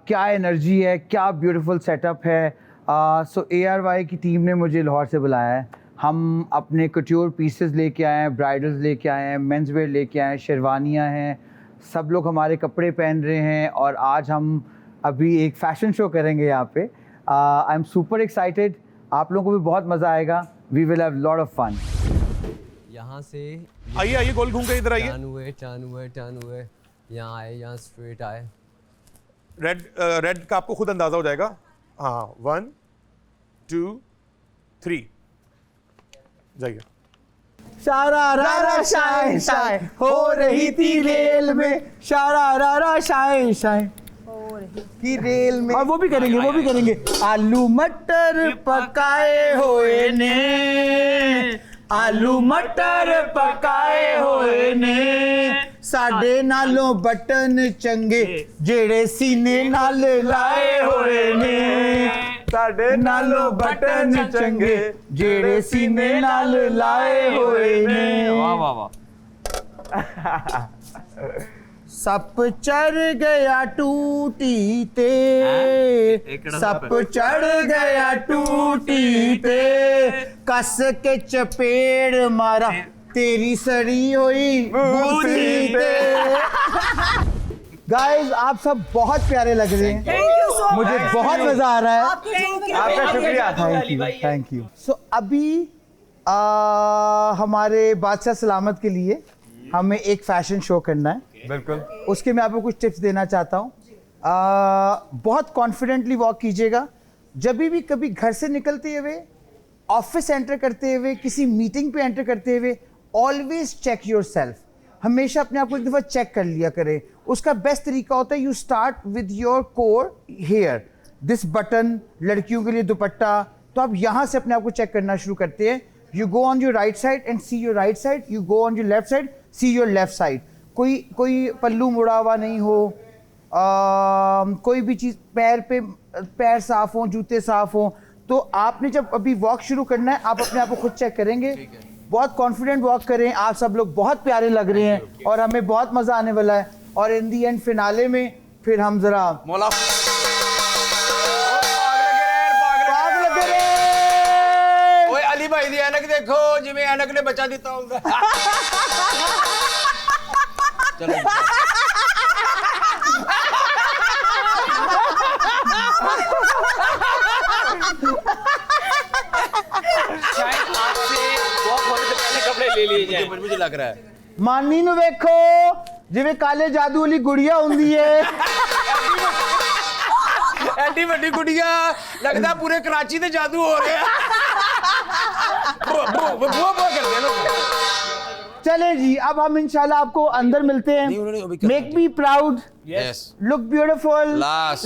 क्या एनर्जी है, क्या ब्यूटीफुल सेटअप है। सो ARY की टीम ने मुझे लाहौर से बुलाया है। हम अपने कट्योर पीसेस लेके आए हैं, ब्राइडल्स लेके आए हैं, मेंस वेयर लेके आए हैं, शेरवानियाँ हैं, सब लोग हमारे कपड़े पहन रहे हैं और आज हम अभी एक फ़ैशन शो करेंगे यहाँ पे। I am super excited. आप लोगों को भी बहुत मज़ा आएगा। We will have lot of fun.
यहाँ से
आइए गोल घूम के इधर आइए।
टर्न हुए यहाँ आए, यहाँ स्ट्रेट आए।
रेड का आपको खुद अंदाजा हो जाएगा। हाँ 1 2 3 जाइए।
शारा रारा शाय शाय हो रही थी रेल में, शारा रारा शाय शाय
की रेल में।
और वो भी करेंगे। आलू मटर पकाए हुए ने, आलू मटर पकाए हुए ने, साडे नालों बटन चंगे जेड़े सीने नाल लाए हुए ने, साडे नालों बटन चंगे जेड़े सीने नाल लाए हुए ने।
वाह वाह वाह।
सप चढ़ गया टूटी ते, सप चढ़ गया टूटी ते, कस के चपेड़ मारा तेरी सड़ी हुई बूटी ते। गाइस आप सब बहुत प्यारे लग रहे हैं।
Thank you so
मुझे
much.
बहुत मजा आ रहा है।
आपका शुक्रिया।
Thank you. सो अभी हमारे बादशाह सलामत के लिए हमें एक फैशन शो करना है।
बिल्कुल।
उसके मैं आपको कुछ टिप्स देना चाहता हूँ। बहुत कॉन्फिडेंटली वॉक कीजिएगा, जब भी कभी घर से निकलते हुए, ऑफिस एंटर करते हुए, किसी मीटिंग पे एंटर करते हुए, ऑलवेज चेक योर सेल्फ। हमेशा अपने आप को एक दफ़ा चेक कर लिया करें। उसका बेस्ट तरीका होता है, you start with your core hair, this button, लड़कियों के लिए दुपट्टा, तो आप यहाँ से अपने आप को चेक करना शुरू करते हैं। You go on your right side and see your right side, you go on your left side, see your left side. कोई पल्लू मुड़ा हुआ नहीं हो, कोई भी चीज़, पैर साफ हो, जूते साफ हो। तो आपने जब अभी वॉक शुरू करना है, आप अपने आप को खुद चेक करेंगे। बहुत कॉन्फिडेंट वॉक करें। आप सब लोग बहुत प्यारे लग रहे हैं और हमें बहुत मज़ा आने वाला है। और इन दी एंड फिनाले में फिर हम जरा
मौला ओए अली भाई दी ऐनक देखो जिवें ऐनक ने बचा दिता होगा। चलो
शायद आपसे वॉक होने से पहले कपड़े ले लिए जाए।
मुझे लग रहा है
मानी नूं वेखो जिवें काले जादू वाली गुड़िया हुंदी है।
एडी वड्डी गुड़िया लगदा पूरे कराची ते जादू हो रहा है। बुआ कर दे ना।
चले जी, अब हम इंशाल्लाह आपको अंदर मिलते हैं। Make me proud,
yes,
look beautiful,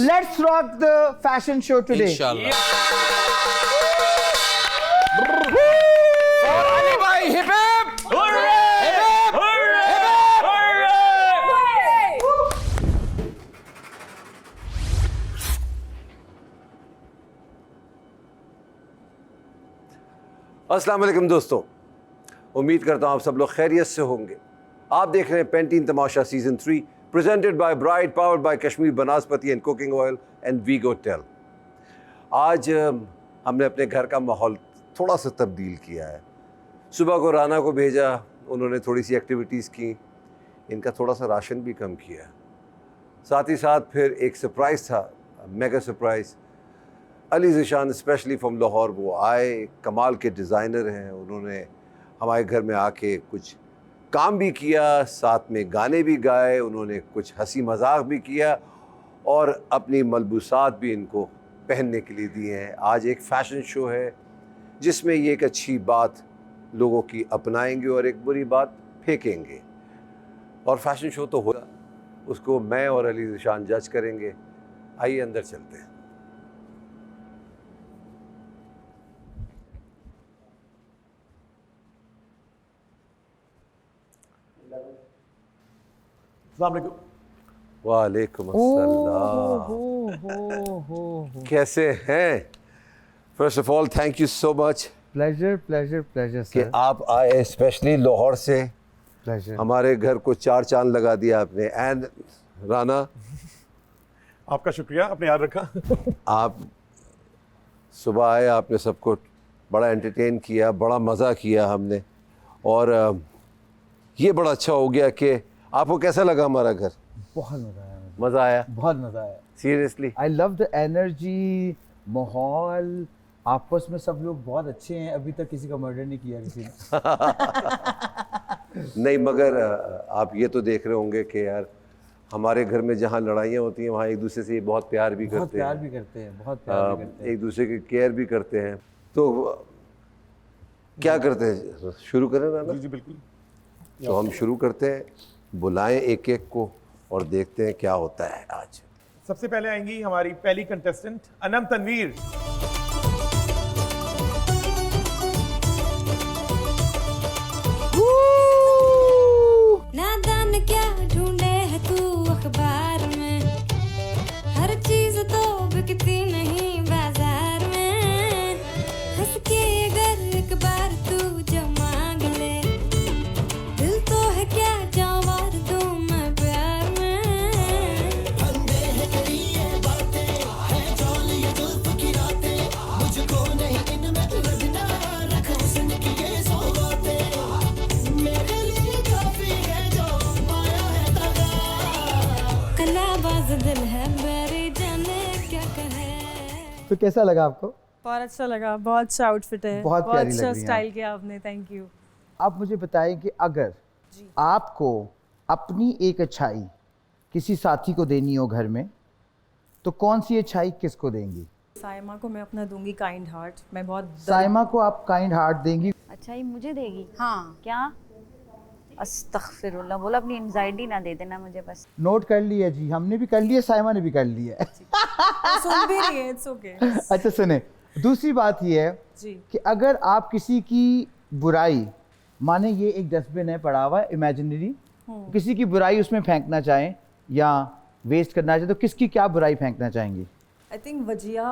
let's rock the fashion show today.
Ali भाई hip hip hurray hip hip
अस्सलाम वालेकुम दोस्तों, उम्मीद करता हूँ आप सब लोग खैरियत से होंगे। आप देख रहे हैं Pantene Tamasha season 3 presented by Bright, powered by Kashmir Banaspati and cooking oil and वीगो टेल। आज हमने अपने घर का माहौल थोड़ा सा तब्दील किया है। सुबह को राना को भेजा, उन्होंने थोड़ी सी एक्टिविटीज़ की, इनका थोड़ा सा राशन भी कम किया। साथ ही साथ फिर एक सरप्राइज़ था, mega surprise. Ali Zeeshan specially from Lahore वो आए, कमाल के डिज़ाइनर हैं। उन्होंने हमारे घर में आके कुछ काम भी किया, साथ में गाने भी गाए, उन्होंने कुछ हंसी मजाक भी किया और अपनी मलबूसात भी इनको पहनने के लिए दिए हैं। आज एक फ़ैशन शो है जिसमें ये एक अच्छी बात लोगों की अपनाएंगे और एक बुरी बात फेंकेंगे। और फ़ैशन शो तो होगा, उसको मैं और अली ज़ीशान जज करेंगे। आइए अंदर चलते हैं। वालेकुम अस्सलाम। कैसे हैं? First of all thank you so much.
Pleasure pleasure pleasure
कि आप आए स्पेशली लाहौर से।
प्लेजर।
हमारे घर को 4 चांद लगा दिया आपने। एंड राना,
आपका शुक्रिया, आपने याद रखा।
आप सुबह आए, आपने सबको बड़ा एंटरटेन किया, बड़ा मज़ा किया हमने। और ये बड़ा अच्छा हो गया कि आपको कैसा लगा हमारा घर?
बहुत मज़ा आया।
मज़ा आया?
बहुत मज़ा आया।
Seriously
I love the energy, माहौल, आपस में सब लोग बहुत अच्छे हैं। अभी तक किसी का मर्डर नहीं किया किसी ने।
नहीं, मगर आप ये तो देख रहे होंगे कि यार हमारे घर में जहाँ लड़ाइयाँ होती हैं वहाँ एक दूसरे से बहुत प्यार भी करते हैं।
बहुत प्यार भी करते हैं, बहुत प्यार भी करते हैं।
एक दूसरे की केयर भी करते हैं। तो क्या करते हैं, शुरू करें ना?
जी बिल्कुल।
तो हम शुरू करते हैं, बुलाएं एक एक को और देखते हैं क्या होता है आज।
सबसे पहले आएंगी हमारी पहली कंटेस्टेंट अनम तनवीर।
नादान क्या ढूंढे है तू अखबार में, हर चीज तो बिकती नहीं बाजार में। हंस के अगर एक बार तू जो मांग ले, दिल तो है क्या जावार दूं मैं प्यार में।
फंदे हैं कड़ी ये बातें, है जौली ये जुल्फ की रातें, मुझको नहीं इनमें उलझना, रख हुस्न की ये सौगातें, मेरे लिए काफी है जो माया है दगा।
कलाबाज दिल है मेरी, जाने क्या कहे।
तो कैसा लगा आपको?
बहुत अच्छा लगा, बहुत अच्छा आउटफिट है,
बहुत प्यारी लग
अच्छा
रही हैं
स्टाइल
आप।
किया आपने, थैंक यू।
आप मुझे बताएं कि अगर आपको अपनी एक अच्छाई किसी साथी को देनी हो घर में, तो कौन सी अच्छाई किसको देंगी?
साइमा को मैं अपना दूंगी काइंड हार्ट। मैं बहुत
साइमा को आप काइंड हार्ट देंगी?
अच्छा ये मुझे देगी? हाँ। क्या? अस्तगफिरुल्लाह, बोला अपनी एंजाइटी ना दे देना मुझे बस।
नोट कर लिया जी, हमने भी कर लिया, साइमा ने भी कर लिया।
सुन भी रही है, इट्स ओके।
अच्छा सुने, दूसरी बात ये है
जी
कि अगर आप किसी की बुराई, माने ये एक डस्टबिन है पड़ा हुआ इमेजिनरी, किसी की बुराई उसमें फेंकना चाहें या वेस्ट करना चाहें तो किसकी क्या बुराई फेंकना चाहेंगी?
आई थिंक वजिया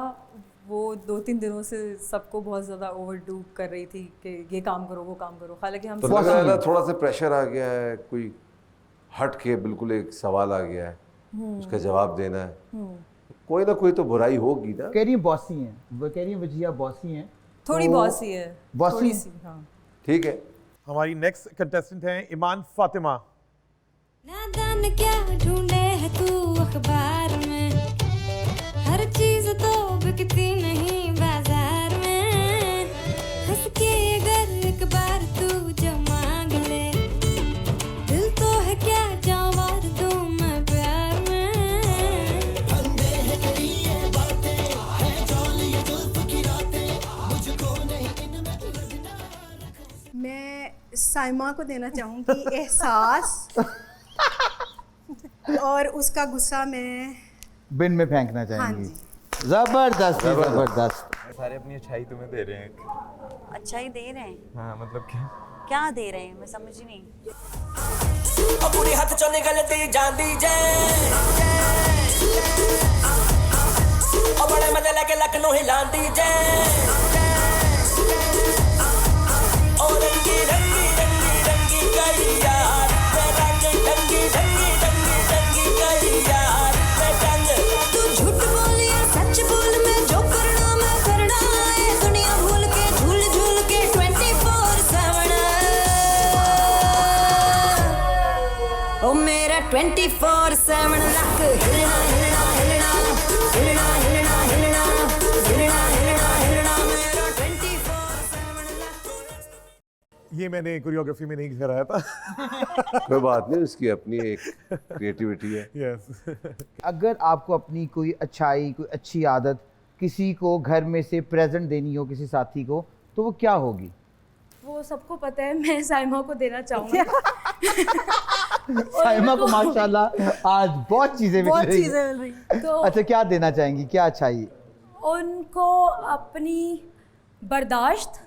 वो 2-3 दिनों से सबको बहुत ज़्यादा ओवरडू कर रही थी कि ये काम करो वो काम करो, हालांकि हम
तो लग रहा है थोड़ा सा प्रेशर आ गया है, कोई हट के बिल्कुल एक सवाल आ गया है, उसका जवाब देना है, कोई ना कोई तो बुराई होगी ना।
कह रही है बॉसी हैं, वो कह रही है वजिया बॉसी हैं,
थोड़ी बॉसी है,
बॉसी।
हाँ
ठीक है।
हमारी नेक्स्ट कंटेस्टेंट हैं ईमान फातिमा।
नादान क्या ढूंढे है तू अखबार में, हर चीज तो बिकती नहीं बाजार में, हंस के अगर एक बार तू जो मांग ले, दिल तो है क्या जावार दूं मैं प्यार में।
फंदे हैं तेरी ये बातें, है जौल ये जुल्फ की रातें, मुझको नहीं इनमें उलझना।
मैं साइमा को देना चाहूँगी एहसास और उसका गुस्सा मैं
बिन में फेंकना चाहेंगी। जबरदस्त जबरदस्त।
सारे अपनी अच्छाई तुम्हें दे रहे हैं।
अच्छा ही दे रहे हैं?
हाँ मतलब
क्या दे रहे हैं मैं समझ ही नहीं।
पूरी हाथ चो निकलती जाती जे बड़े मजे लेके लखनऊ हिलाती जे और रंगी रंगी रंगी रंगी गई यार, रंगी रंगी रंगी रंगी रंगी गई यार,
तू झूठ बोल या सच बोल, मैं जो करना मैं करना है, दुनिया भूल के झूल झूल के 24/7।
ओ मेरा 24/7 लक हिलना हिलना हिलना हिलना हिलना हिलना हिलना हिलना हिलना मेरा 24/7 लक।
ये मैंने कोरियोग्राफी में नहीं कराया था।
कोई बात नहीं, उसकी अपनी एक क्रिएटिविटी है।
यस।
अगर आपको अपनी कोई अच्छाई, कोई अच्छी आदत किसी को घर में से प्रेजेंट देनी हो किसी साथी को, तो वो क्या होगी?
वो सबको पता है, मैं साइमा को देना चाहूँगी।
साइमा को माशाल्लाह आज बहुत चीजें मिल रही हैं।
तो
अच्छा क्या देना चाहेंगी, क्या अच्छाई?
उनको अपनी बर्दाश्त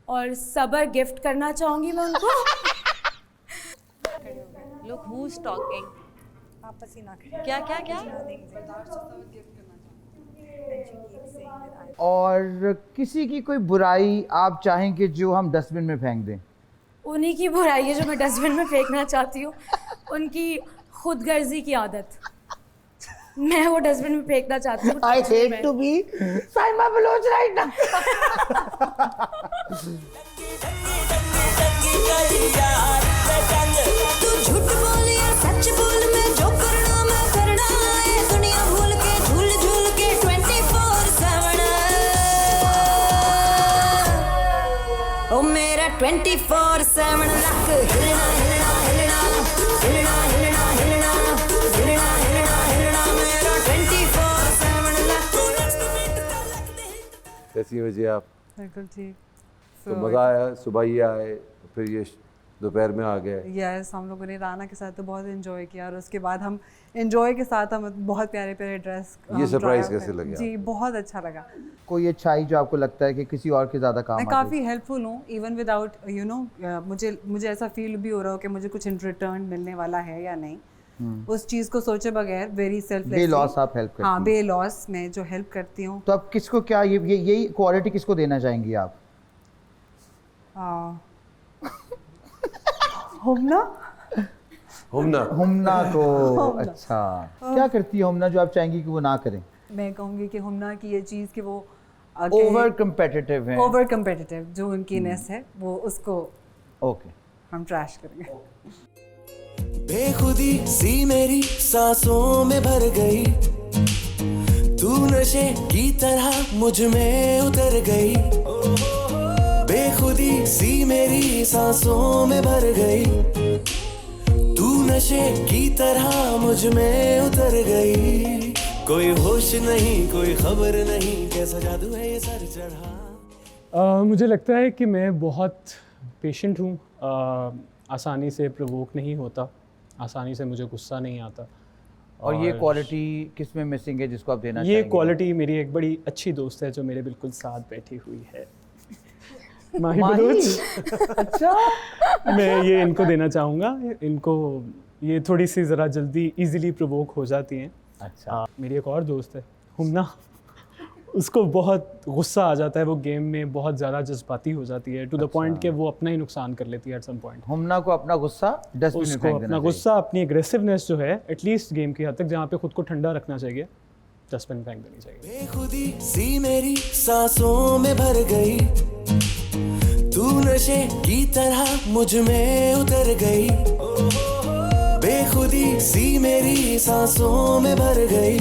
और सब्र गिफ्ट करना चाहूँगी मैं उनको।
Look who's talking.
आप पसीना करें।
क्या क्या क्या?
और किसी की कोई बुराई आप चाहें कि जो हम डस्टबिन में फेंक दें?
उन्हीं की बुराई है जो मैं डस्टबिन में फेंकना चाहती हूँ, उनकी खुदगर्जी की आदत। मैं वो डस्टबिन में फेंकना चाहती हूँ।
I hate to be Saima Baloch right now।
तू झूठ बोल या सच बोल, मैं जो करना मैं करना है, दुनिया भूल के झूल झूल के 24/7।
ओ मेरा 24/7 लक हिलना हिलना हिलना हिलना हिलना हिलना हिलना हिलना हिलना मेरा 24/7 लक।
कैसी वजह आप?
बिल्कुल ठीक।
तो मज़ा आया, सुबह ये आए फिर ये दोपहर में आ गए।
यस, हम लोगों ने राना के साथ तो बहुत एंजॉय किया और उसके बाद हम एंजॉय के साथ हम बहुत प्यारे प्यारे ड्रेस।
ये सरप्राइज कैसे लगे?
जी बहुत अच्छा लगा।
कोई अच्छाई जो आपको लगता है कि किसी और के ज़्यादा काम
मैं
आ
काफ़ी हेल्पफुल हूँ, इवन विदाउट यू नो, मुझे ऐसा फील भी हो रहा हो कि मुझे कुछ इन रिटर्न मिलने वाला है या नहीं, उस चीज़ को सोचे बगैर वेरी सेल्फलेस।
बे लॉस आप हेल्प करती हैं।
हाँ, बे लॉस मैं जो हेल्प करती हूँ।
तो अब किसको क्या यही क्वालिटी किसको देना चाहेंगी आप?
हुमना
हुमना को। अच्छा क्या करती है हुमना जो आप चाहेंगी कि वो ना करें?
मैं कहूँगी कि हुमना की ये चीज़ कि वो
ओवर कम्पिटिटिव है।
ओवर कम्पिटिटिव जो उनकी नेस है वो उसको
ओके
हम ट्रैश करेंगे।
बेखुदी सी मेरी सांसों में भर गई, तू नशे की तरह मुझ में उतर गई। बेखुदी सी मेरी सांसों में भर गई, तू नशे की तरह मुझ में उतर गई। कोई होश नहीं कोई खबर नहीं कैसा जादू है ये सर चढ़ा।
मुझे लगता है कि मैं बहुत पेशेंट हूँ, आसानी से प्रोवोक नहीं होता, आसानी से मुझे गुस्सा नहीं आता।
और ये क्वालिटी किस में मिसिंग है जिसको आप देना चाहेंगे?
ये क्वालिटी मेरी एक बड़ी अच्छी दोस्त है जो मेरे बिल्कुल साथ बैठी हुई है, माही बलूच।
अच्छा।
मैं ये इनको देना चाहूँगा, इनको ये थोड़ी सी ज़रा जल्दी इजीली प्रोवोक हो जाती हैं।
अच्छा।
मेरी एक और दोस्त है हुमना, उसको बहुत गुस्सा आ जाता है, वो गेम में बहुत ज़्यादा जज्बाती हो जाती है, टू द पॉइंट कि वो अपना ही नुकसान कर लेती है एट सम पॉइंट।
हुमना को अपना गुस्सा डस्टबिन में फेंक देना
अपना गुस्सा, अपनी एग्रेसिवनेस जो है एटलीस्ट गेम की हद तक जहाँ पे खुद को ठंडा रखना चाहिए, डस्टबिन फेंक देनी चाहिए।
बेखुदी सी मेरी सांसों में भर गई, तू नशे की तरह मुझ में उतर गई। बेखुदी सी मेरी सांसों में भर गई,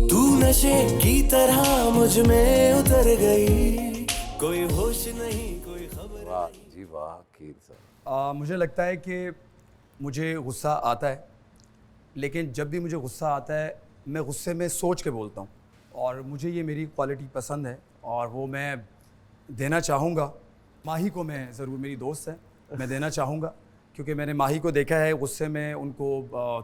तू नशे की तरह मुझ में उतर गई। कोई होश नहीं कोई खबर।
वाह जी वाह कील साहब।
मुझे लगता है कि मुझे गुस्सा आता है, लेकिन जब भी मुझे गुस्सा आता है मैं गुस्से में सोच के बोलता हूँ, और मुझे ये मेरी क्वालिटी पसंद है और वो मैं देना चाहूँगा। माही को मैं ज़रूर, मेरी दोस्त है, मैं देना चाहूँगा, क्योंकि मैंने माही को देखा है गुस्से में उनको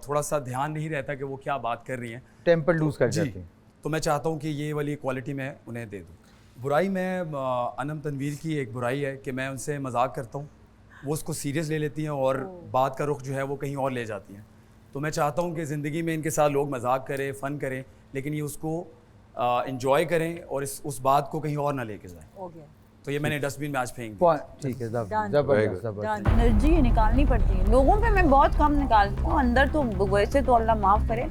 थोड़ा सा ध्यान नहीं रहता कि वो क्या बात कर रही हैं,
टेम्पर लूज कर जाती हैं।
तो मैं चाहता हूँ कि ये वाली क्वालिटी मैं उन्हें दे दूँ। बुराई में अनम तनवीर की एक बुराई है कि मैं उनसे मजाक करता हूँ, वो उसको सीरियस ले लेती हैं और बात का रुख जो है वो कहीं और ले जाती हैं। तो मैं चाहता हूँ कि ज़िंदगी में इनके साथ लोग मजाक करें, फ़न करें, लेकिन ये उसको इंजॉय करें और उस बात को कहीं और ना लेके जाएं। तो ये मैंने डस्टबिन में आज फेंक दिया।
ठीक है, जबरदस्त।
एनर्जी निकालनी पड़ती है लोगों पे, मैं बहुत कम निकालती हूँ अंदर, तो वैसे तो अल्लाह माफ़ करे,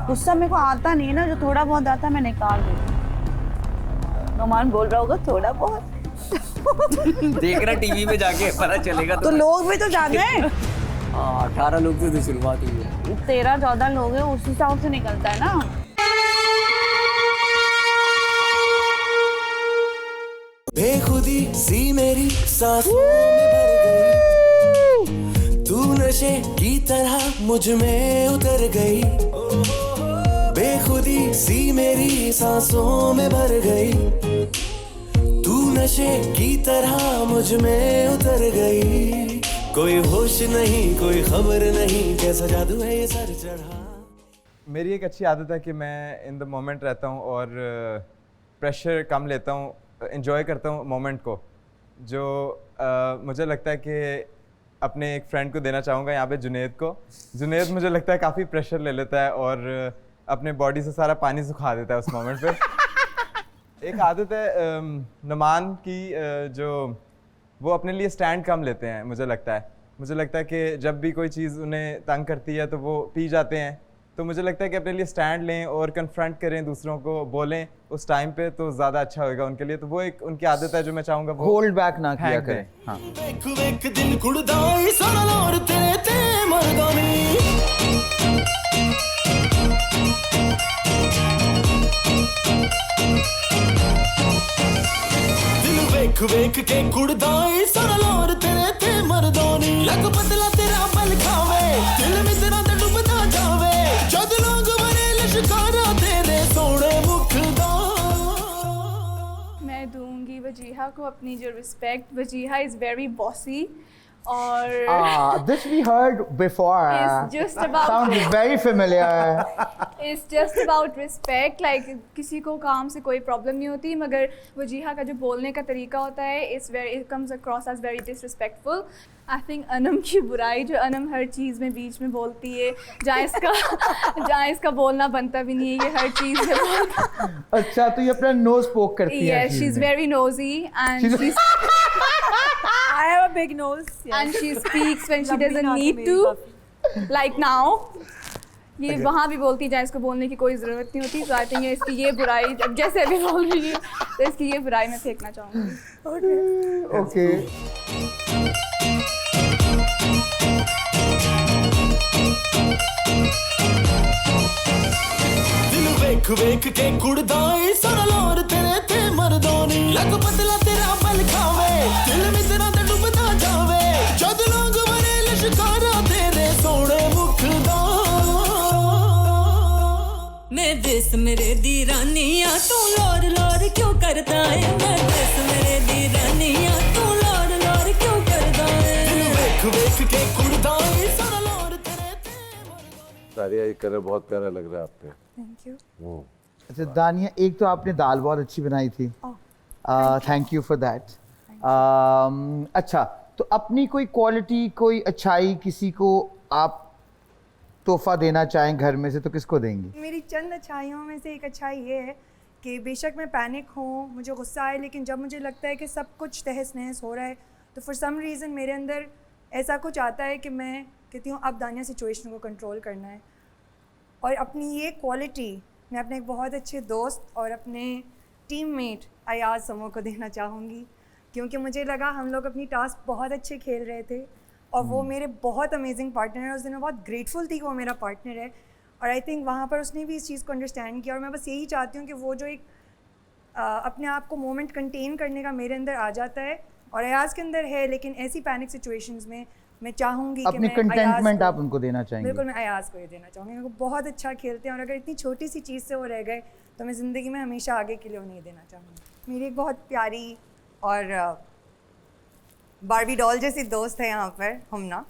गुस्सा मेरे को आता नहीं है ना, जो थोड़ा बहुत आता है मैं निकाल देती हूँ। नोमान बोल रहा होगा थोड़ा बहुत।
देख रहा टीवी में जाके पता चलेगा
तो लोग भी तो जाने।
18 लोग से तो शुरुआत हुई है,
13-14 लोग हैं, उस हिसाब से निकलता है ना।
बेखुदी सी मेरी सांसों में भर गई, तू नशे की तरह मुझ में उतर गई। बेखुदी सी मेरी सांसों में भर गई, तू नशे की तरह मुझ में उतर गई। कोई होश नहीं कोई खबर नहीं कैसा जादू है ये सर चढ़ा।
मेरी एक अच्छी आदत है कि मैं इन द मोमेंट रहता हूँ और प्रेशर कम लेता हूँ, एंजॉय करता हूँ मोमेंट को, जो मुझे लगता है कि अपने एक फ्रेंड को देना चाहूँगा यहाँ पे, जुनेद को। जुनेद मुझे लगता है काफ़ी प्रेशर ले लेता है और अपने बॉडी से सारा पानी सुखा देता है उस मोमेंट पे। एक आदत है नमान की, जो वो अपने लिए स्टैंड कम लेते हैं। मुझे लगता है कि जब भी कोई चीज़ उन्हें तंग करती है तो वो पी जाते हैं, तो मुझे लगता है कि अपने लिए स्टैंड लें और कन्फ्रंट करें, दूसरों को बोलें उस टाइम पे, तो ज़्यादा अच्छा होगा उनके लिए। तो वो एक उनकी आदत है जो मैं चाहूँगा वो
होल्ड बैक ना किया करें। हाँ।
एक दिन कुड़दाई सोना लोर तेरे ते मर्दानी, दिल वेख वेख के कुड़दाई सोना लोर तेरे ते मर्दानी। लग पतला तेरा बल खावे, दिल में तेरा ते डूबता जावे, जद लोग बने लश्कारा तेरे सोने मुख दा।
मैं दूंगी वजीहा को अपनी जो respect. Wajiha is very bossy और
this we heard before.
It's just about
sounds very familiar.
It's just about respect. Like किसी को काम से कोई प्रॉब्लम नहीं होती, मगर वजीहा का जो बोलने का तरीका होता है it comes across as very disrespectful. I think Anam की बुराई, जो अनम हर चीज़ में बीच में बोलती है, जहाँ इसका बोलना बनता भी नहीं है, ये हर चीज़ में बोलती है।
अच्छा, तो ये अपना नोज पोक करती है।
Yes, she's very nosy and she's
I have a big nose. Yes.
And she speaks when she doesn't need to, like now. ये वहाँ भी बोलती है जहाँ इसको बोलने की कोई ज़रूरत नहीं होती। तो आई थिंक इसकी ये बुराई, अब जैसे अभी बोल रही है, तो इसकी ये बुराई मैं फेंकना चाहूँगी।
ओके।
दिल वेख वेख के कुड़दाई सोना लोर तेरे ते मर्दानी। लग पतला तेरा बल खावे, दिल में तेरा ते डूबता जावे, जद लोग बने लश्कारा तेरे सोने मुख दा।
मैं देश मेरे दी रानिया तू लोर लोर क्यों करता है मैं देश मेरे दी रानिया तू लोर लोर क्यों करता है
वेख वेख के कुड़दा है सारा लोर
सारिया ये कलर बहुत प्यारा लग रहा है आप पे।
Thank you.
अच्छा दानिया, एक तो आपने दाल बहुत अच्छी बनाई थी, थैंक यू फॉर दैट। अच्छा, तो अपनी कोई क्वालिटी, कोई अच्छाई किसी को आप तोहफा देना चाहें घर में से, तो किसको देंगी?
मेरी चंद अच्छाइयों में से एक अच्छाई ये है कि बेशक मैं पैनिक हूँ, मुझे गुस्सा आए, लेकिन जब मुझे लगता है कि सब कुछ तहस नहस हो रहा है तो फॉर सम रीज़न मेरे अंदर ऐसा कुछ आता है कि मैं कहती हूँ अब दानिया सिचुएशन को कंट्रोल करना है। और अपनी ये क्वालिटी मैं अपने एक बहुत अच्छे दोस्त और अपने टीममेट अयाज समो को देना चाहूँगी, क्योंकि मुझे लगा हम लोग अपनी टास्क बहुत अच्छे खेल रहे थे और वो मेरे बहुत अमेजिंग पार्टनर है। उस दिन मैं बहुत ग्रेटफुल थी कि वो मेरा पार्टनर है और आई थिंक वहाँ पर उसने भी इस चीज़ को अंडरस्टैंड किया। और मैं बस यही चाहती हूँ कि वो जो एक अपने आप को मोमेंट कंटेन करने का मेरे अंदर आ जाता है और अयाज के अंदर है, लेकिन ऐसी पैनिक सिचुएशंस में मैं चाहूँगी कि
अपनी
मैं
कंटेंटमेंट आप उनको देना चाहेंगे?
बिल्कुल, मैं अयाज को ये देना चाहूँगी। वो बहुत अच्छा खेलते हैं और अगर इतनी छोटी सी चीज़ से वो रह गए तो मैं ज़िंदगी में हमेशा आगे के लिए उन्हें ये देना चाहूँगी। मेरी एक बहुत प्यारी और बारबी डॉल जैसी दोस्त है यहाँ पर, हुमना,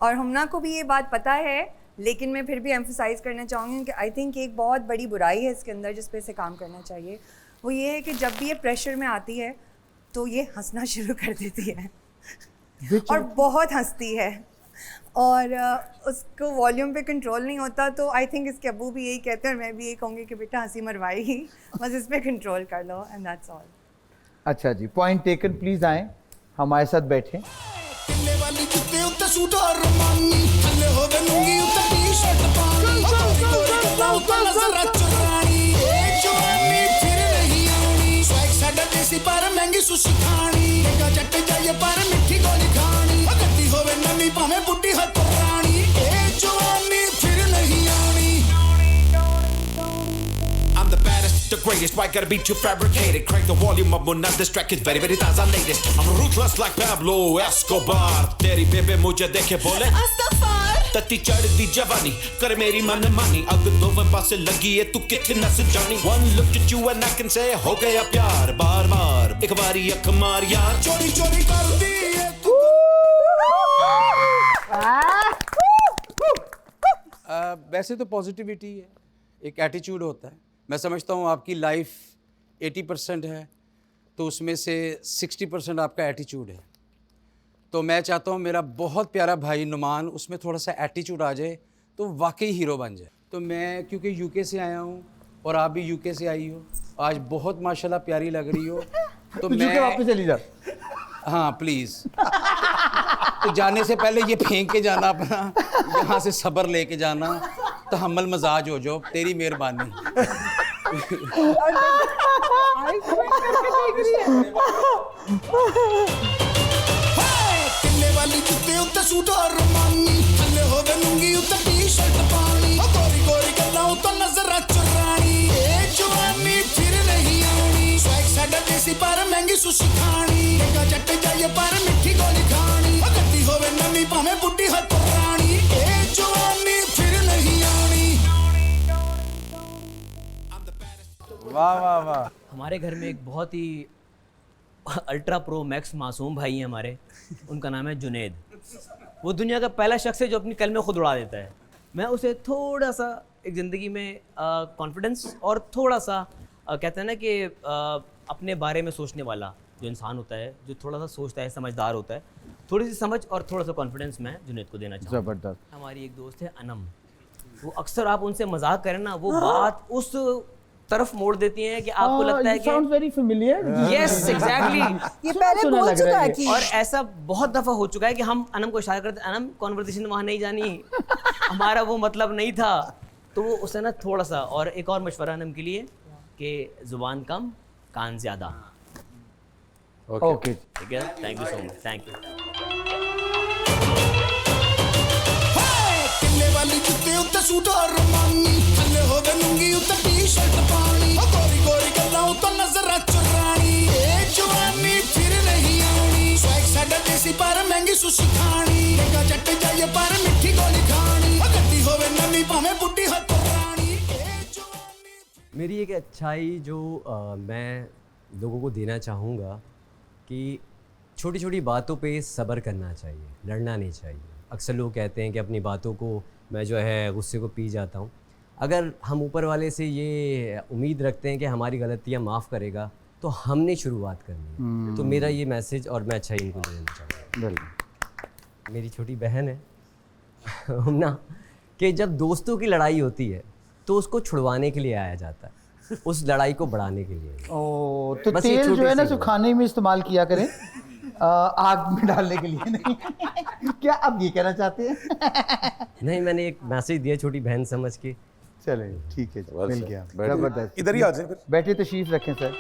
और हुमना को भी ये बात पता है, लेकिन मैं फिर भी एम्फसाइज करना चाहूँगी कि आई थिंक एक बहुत बड़ी बुराई है इसके अंदर जिस पे इसे काम करना चाहिए। वो ये है कि जब भी ये प्रेशर में आती है तो ये हंसना शुरू कर देती है और बहुत हंसती है और उसको वॉल्यूम पे कंट्रोल नहीं होता। तो आई थिंक इसके अब्बू भी यही कहते हैं और मैं भी यही कहूँगी कि बेटा हंसी मरवाएगी, बस इस पर कंट्रोल कर लो एंड दैट्स ऑल।
अच्छा जी, पॉइंट टेकन। प्लीज़ आएँ हमारे साथ बैठें।
किले वाली जुत्ते उत्ते सूट और रमानी थल्ले होवे लुंगी उत्ते टी-शर्ट पानी गोरी गोरी गल्ला उत्ते नजर चुरानी ए जवानी फिर नहीं आनी स्वैग साडा देसी पर महंगी सुशी खानी का जट जाए पर मिठी गोली खानी गद्दी होवे नमी भावे बुड्ढी हथ रानी ए जवानी फिर नहीं आनी।
I'm the baddest, the greatest, why gotta be too fabricated? Crank the volume up, not distracted, very very taza latest. I'm ruthless like Pablo Escobar. तेरी बेबे मुझे देखे बोले Astafar. तत्ती चढ़ दी जवानी, कर मेरी मन मानी, अग दो पासे लगी है तू किथे नस जानी। One look at you and I can say हो गया प्यार, बार बार एक बारी अख मार यार,
चोरी चोरी कर दी है तू।
वैसे तो पॉजिटिविटी है, एक एटीट्यूड होता है। मैं समझता हूँ आपकी लाइफ 80% है तो उसमें से 60% आपका एटीट्यूड है। तो मैं चाहता हूँ मेरा बहुत प्यारा भाई नुमान, उसमें थोड़ा सा एटीट्यूड आ जाए तो वाकई हीरो बन जाए। तो मैं क्योंकि यूके से आया हूँ और आप भी यूके से आई हो, आज बहुत माशाल्लाह प्यारी लग रही हो, तो मैं
वापस चली जा।
हाँ प्लीज़, तो जाने से पहले ये फेंक के जाना अपना, यहाँ से सब्र लेके जाना, तो हमल मजाज हो जाओ, तेरी मेहरबानी।
किले वाली जुत्ते उत्ते सूट और रमानी थल्ले होवे लुंगी उत्ते टी-शर्ट पानी गोरी गोरी गल्ला उत्ते नजर चुरानी ए जवानी फिर नहीं आनी स्वैग साडा देसी पर महंगी सुशी खानी का जट जाए पर मिठी गोली खानी गद्दी होवे नमी भावे बुड्ढी हथ रानी ए जवानी फिर नहीं आनी।
वाह वाह वाह।
हमारे घर में एक बहुत ही अल्ट्रा प्रो मैक्स मासूम भाई हैं हमारे, उनका नाम है जुनेद। वो दुनिया का पहला शख्स है जो अपनी कलमें खुद उड़ा देता है। मैं उसे थोड़ा सा एक ज़िंदगी में कॉन्फिडेंस और थोड़ा सा कहते हैं ना कि अपने बारे में सोचने वाला जो इंसान होता है, जो थोड़ा सा सोचता है, समझदार होता है, थोड़ी सी समझ और थोड़ा सा कॉन्फिडेंस मैं जुनेद को देना चाहूँगा।
ज़बरदस्त।
हमारी एक दोस्त है अनम, वो अक्सर आप उनसे मजाक करें ना, वो बात उस तरफ मोड़ देती हैं कि आपको लगता है कि
very familiar.
Yes, exactly.
ये पहले बोल चुका है कि
और ऐसा बहुत दफा हो चुका है कि हम अनम को इशारा करते हैं, अनम कॉन्वर्सेशन वहाँ नहीं जानी, हमारा वो मतलब नहीं था। तो वो उसे ना थोड़ा सा, और एक और मशवरा अनम के लिए कि जुबान कम कान ज्यादा।
ओके
ठीक है, thank you so much, thank you.
किले वाली जुत्ते उत्ते सूट और रमानी थल्ले होवे लुंगी उत्ते टी-शर्ट पानी गोरी गोरी गल्ला उत्ते नजर चुरानी ए जवानी फिर नहीं आनी स्वैग साडा देसी पर महंगी सुशी खानी का जट जाए पर मिठी गोली खानी गद्दी होवे नमी भावे बुड्ढी हथ रानी।
मेरी एक अच्छाई जो मैं लोगों को देना चाहूँगा कि छोटी छोटी बातों पे सब्र करना चाहिए, लड़ना नहीं चाहिए। अक्सर लोग कहते हैं कि अपनी बातों को मैं जो है गुस्से को पी जाता हूँ। अगर हम ऊपर वाले से ये उम्मीद रखते हैं कि हमारी गलतियाँ माफ़ करेगा तो हमने शुरुआत करनी है। तो मेरा ये मैसेज और मैं अच्छाई इनको देना चाहूँगा। मेरी छोटी बहन है ना कि जब दोस्तों की लड़ाई होती है तो उसको छुड़वाने के लिए आया जाता है, उस लड़ाई को बढ़ाने के लिए।
ओ, तो
बस ये
तेल जो
छोटी
है ना
सी
सो
बात।
खाने में इस्तेमाल किया करें, आग में डालने के लिए नहीं। क्या आप ये कहना चाहते हैं?
नहीं, मैंने एक मैसेज दिया छोटी बहन समझ के।
चले ठीक है,
Well
मिल
said.
गया।
बैठिए।
जबरदस्त।
इधर ही आ जाए फिर।
बैठिए, तशरीफ रखें सर।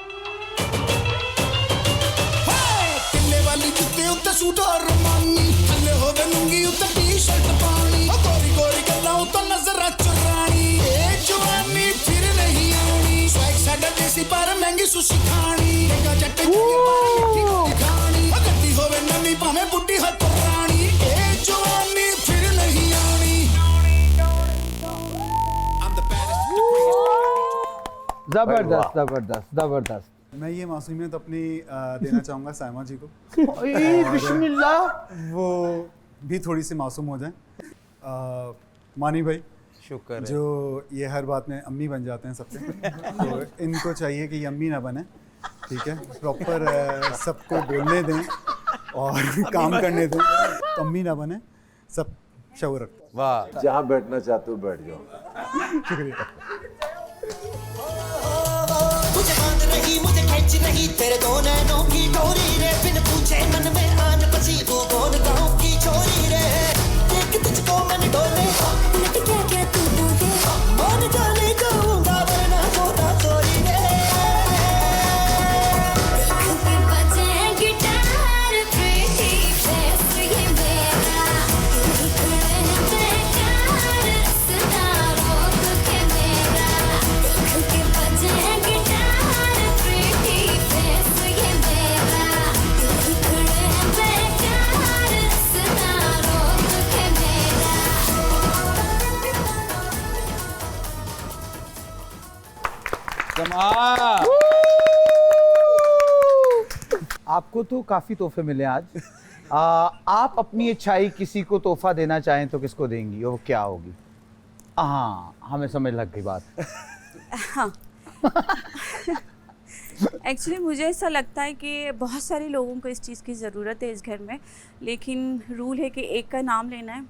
किले वाली जुत्ते उत्ते सूट और रमानी थल्ले होवे लुंगी उत्ते टी-शर्ट पानी ओ गोरी गोरी गल्लां उत्ते नजर चुरानी ए जवानी फिर नहीं आनी स्वैग साडा देसी पर महंगी सुशी खानी लेगा जट्टे खानी ओ गड्डी होवे नवी भाਵੇਂ बुड्ढी है पुरानी ए जवानी फिर नहीं आनी
जबरदस्त जबरदस्त जबरदस्त।
मैं ये मासूमियत अपनी देना चाहूँगा सायमा जी को।
बिस्मिल्लाह।
वो भी थोड़ी सी मासूम हो जाएं। मानी भाई
शुक्र है।
जो ये हर बात में अम्मी बन जाते हैं सबके, तो इनको चाहिए कि ये अम्मी ना बने, ठीक है? प्रॉपर सबको बोलने दें और काम करने दें, तो अम्मी ना बने, सब शौर रखते।
वाह, जहाँ बैठना चाहते हो बैठ जाओ।
शुक्रिया।
मुझे बांध रही मुझे खींच रही तेरे दो नैनों की डोरी रे बिन पूछे मन में आन बसी तू कौन गाँव की छोरी रे देख तुझको मन डोले उलट क्या क्या तू बोले मान जाने जाऊंगा वरना होता चोरी रे
के बजे गिटार प्रीति फेस ये मेरा बेकार सदा रोक के मेरा के बजे गिटार प्रीति फेस ये मेरा बेकार सदा रोक के मेरा।
आपको तो काफ़ी तोहफे मिले आज। आप अपनी अच्छाई किसी को तोहफा देना चाहें तो किसको देंगी और वो क्या होगी? हाँ, हमें समझ लग गई बात।
हाँ एक्चुअली मुझे ऐसा लगता है कि बहुत सारे लोगों को इस चीज़ की ज़रूरत है इस घर में, लेकिन रूल है कि एक का नाम लेना है।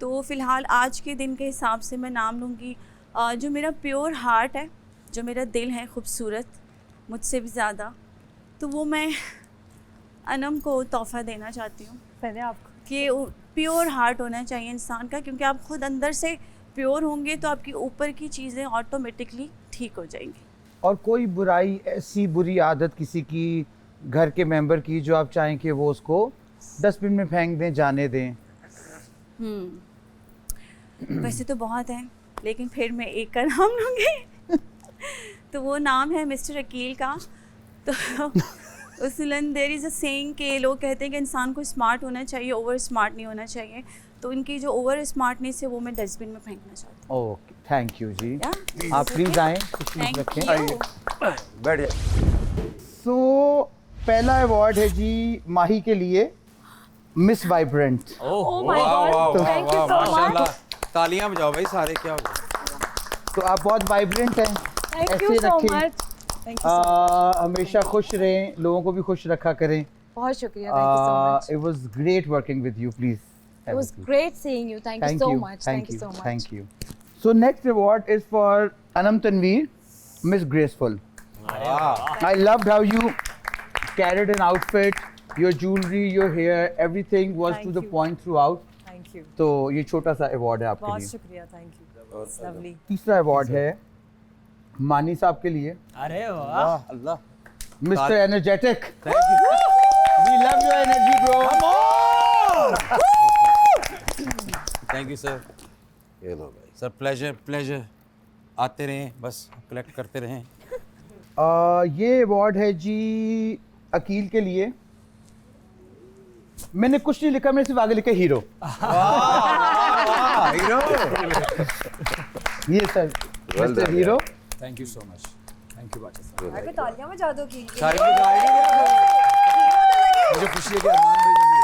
तो फ़िलहाल आज के दिन के हिसाब से मैं नाम लूँगी जो मेरा प्योर हार्ट है, जो मेरा दिल है खूबसूरत मुझसे भी ज़्यादा, तो वो मैं अनम को तोहफ़ा देना चाहती हूँ।
पहले आपको
कि प्योर हार्ट होना चाहिए इंसान का, क्योंकि आप खुद अंदर से प्योर होंगे तो आपकी ऊपर की चीज़ें ऑटोमेटिकली ठीक हो जाएंगी।
और कोई बुराई, ऐसी बुरी आदत किसी की घर के मेंबर की जो आप चाहें कि वो उसको डस्टबिन में फेंक दें, जाने दें?
वैसे तो बहुत हैं, लेकिन फिर मैं एक का नाम लूँगी तो वो नाम है मिस्टर अकील का। तो उसूलन देयर इज़ अ सेइंग कि लोग कहते हैं कि इंसान को स्मार्ट होना चाहिए, ओवर स्मार्ट नहीं होना चाहिए। तो उनकी जो ओवर स्मार्टनेस है वो मैं डस्टबिन में फेंकना चाहती हूँ।
ओके, थैंक यू जी।
Yeah,
आप प्लीज़ आएँ,
Thank
रखें।
you.
बैठ जाए।
सो पहला अवार्ड है जी माही के लिए, miss vibrant.
Oh my God, thank you so much. तालियां बजाओ भाई सारे, क्या हो गया?
तो आप बहुत वाइब्रेंट हैं,
Thank you so much. Thank you so much.
हमेशा खुश रहें, लोगों को भी खुश रखा करें।
बहुत शुक्रिया, thank you so much.
It was great working with you, please.
It was great seeing you. Thank you so much. Thank you so much.
Thank you. So next award is for Anam Tanveer, Miss Graceful. I loved how you carried an outfit, your jewelry, your hair, everything was
Thank
to the
you.
point throughout.
Thank you.
तो ये छोटा सा award है आपके
बहुत
लिए।
शुक्रिया, thank you, lovely.
तीसरा अवार्ड है मानी साहब के लिए,
अरे वाह,
अल्लाह,
mister energetic. We love your energy, bro. Come on.
Thank you sir.
ये लो भाई
सर, प्लेजर प्लेजर, आते रहें, बस कलेक्ट करते रहें।
ये अवार्ड है जी अकील के लिए। मैंने कुछ नहीं लिखा, मैंने सिर्फ आगे लिखा हीरो।
हीरो।
ये sir
Well
mister
done,
hero,
thank you so much, thank you बादशाह साहब।
भाई को तालियां बजा दो की
सारी को मुझे खुशी है कि अरमान भाई मुझे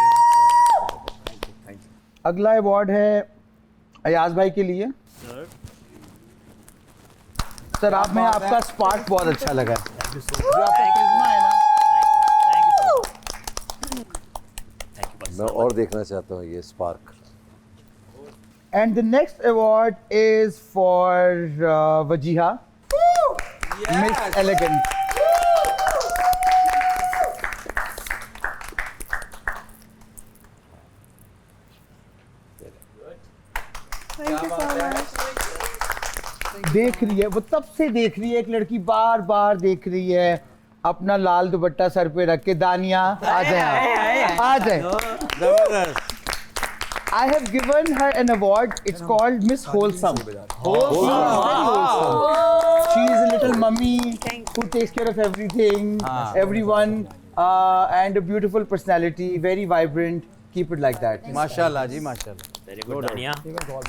थैंक यू।
अगला अवार्ड है अयाज भाई के लिए। सर आप में आपका स्पार्क बहुत अच्छा लगा है, जो आपका करिश्मा है ना।
मैं और देखना चाहता हूँ ये spark.
And the next award is for Wajiha, Miss Elegant.
Thank you so much.
देख रही है वो, तब से देख रही है, एक लड़की बार बार देख रही है, अपना लाल दुपट्टा सर पे रख के। दानिया आ जाए, आ जाए।
जबरदस्त।
I have given her an award. It's called Miss Wholesome. Wholesome. She is a little mummy who takes care of everything, everyone, and a beautiful personality, very vibrant. Keep it like that.
माशाल्लाह जी, माशाल्लाह।
Very good, Dania.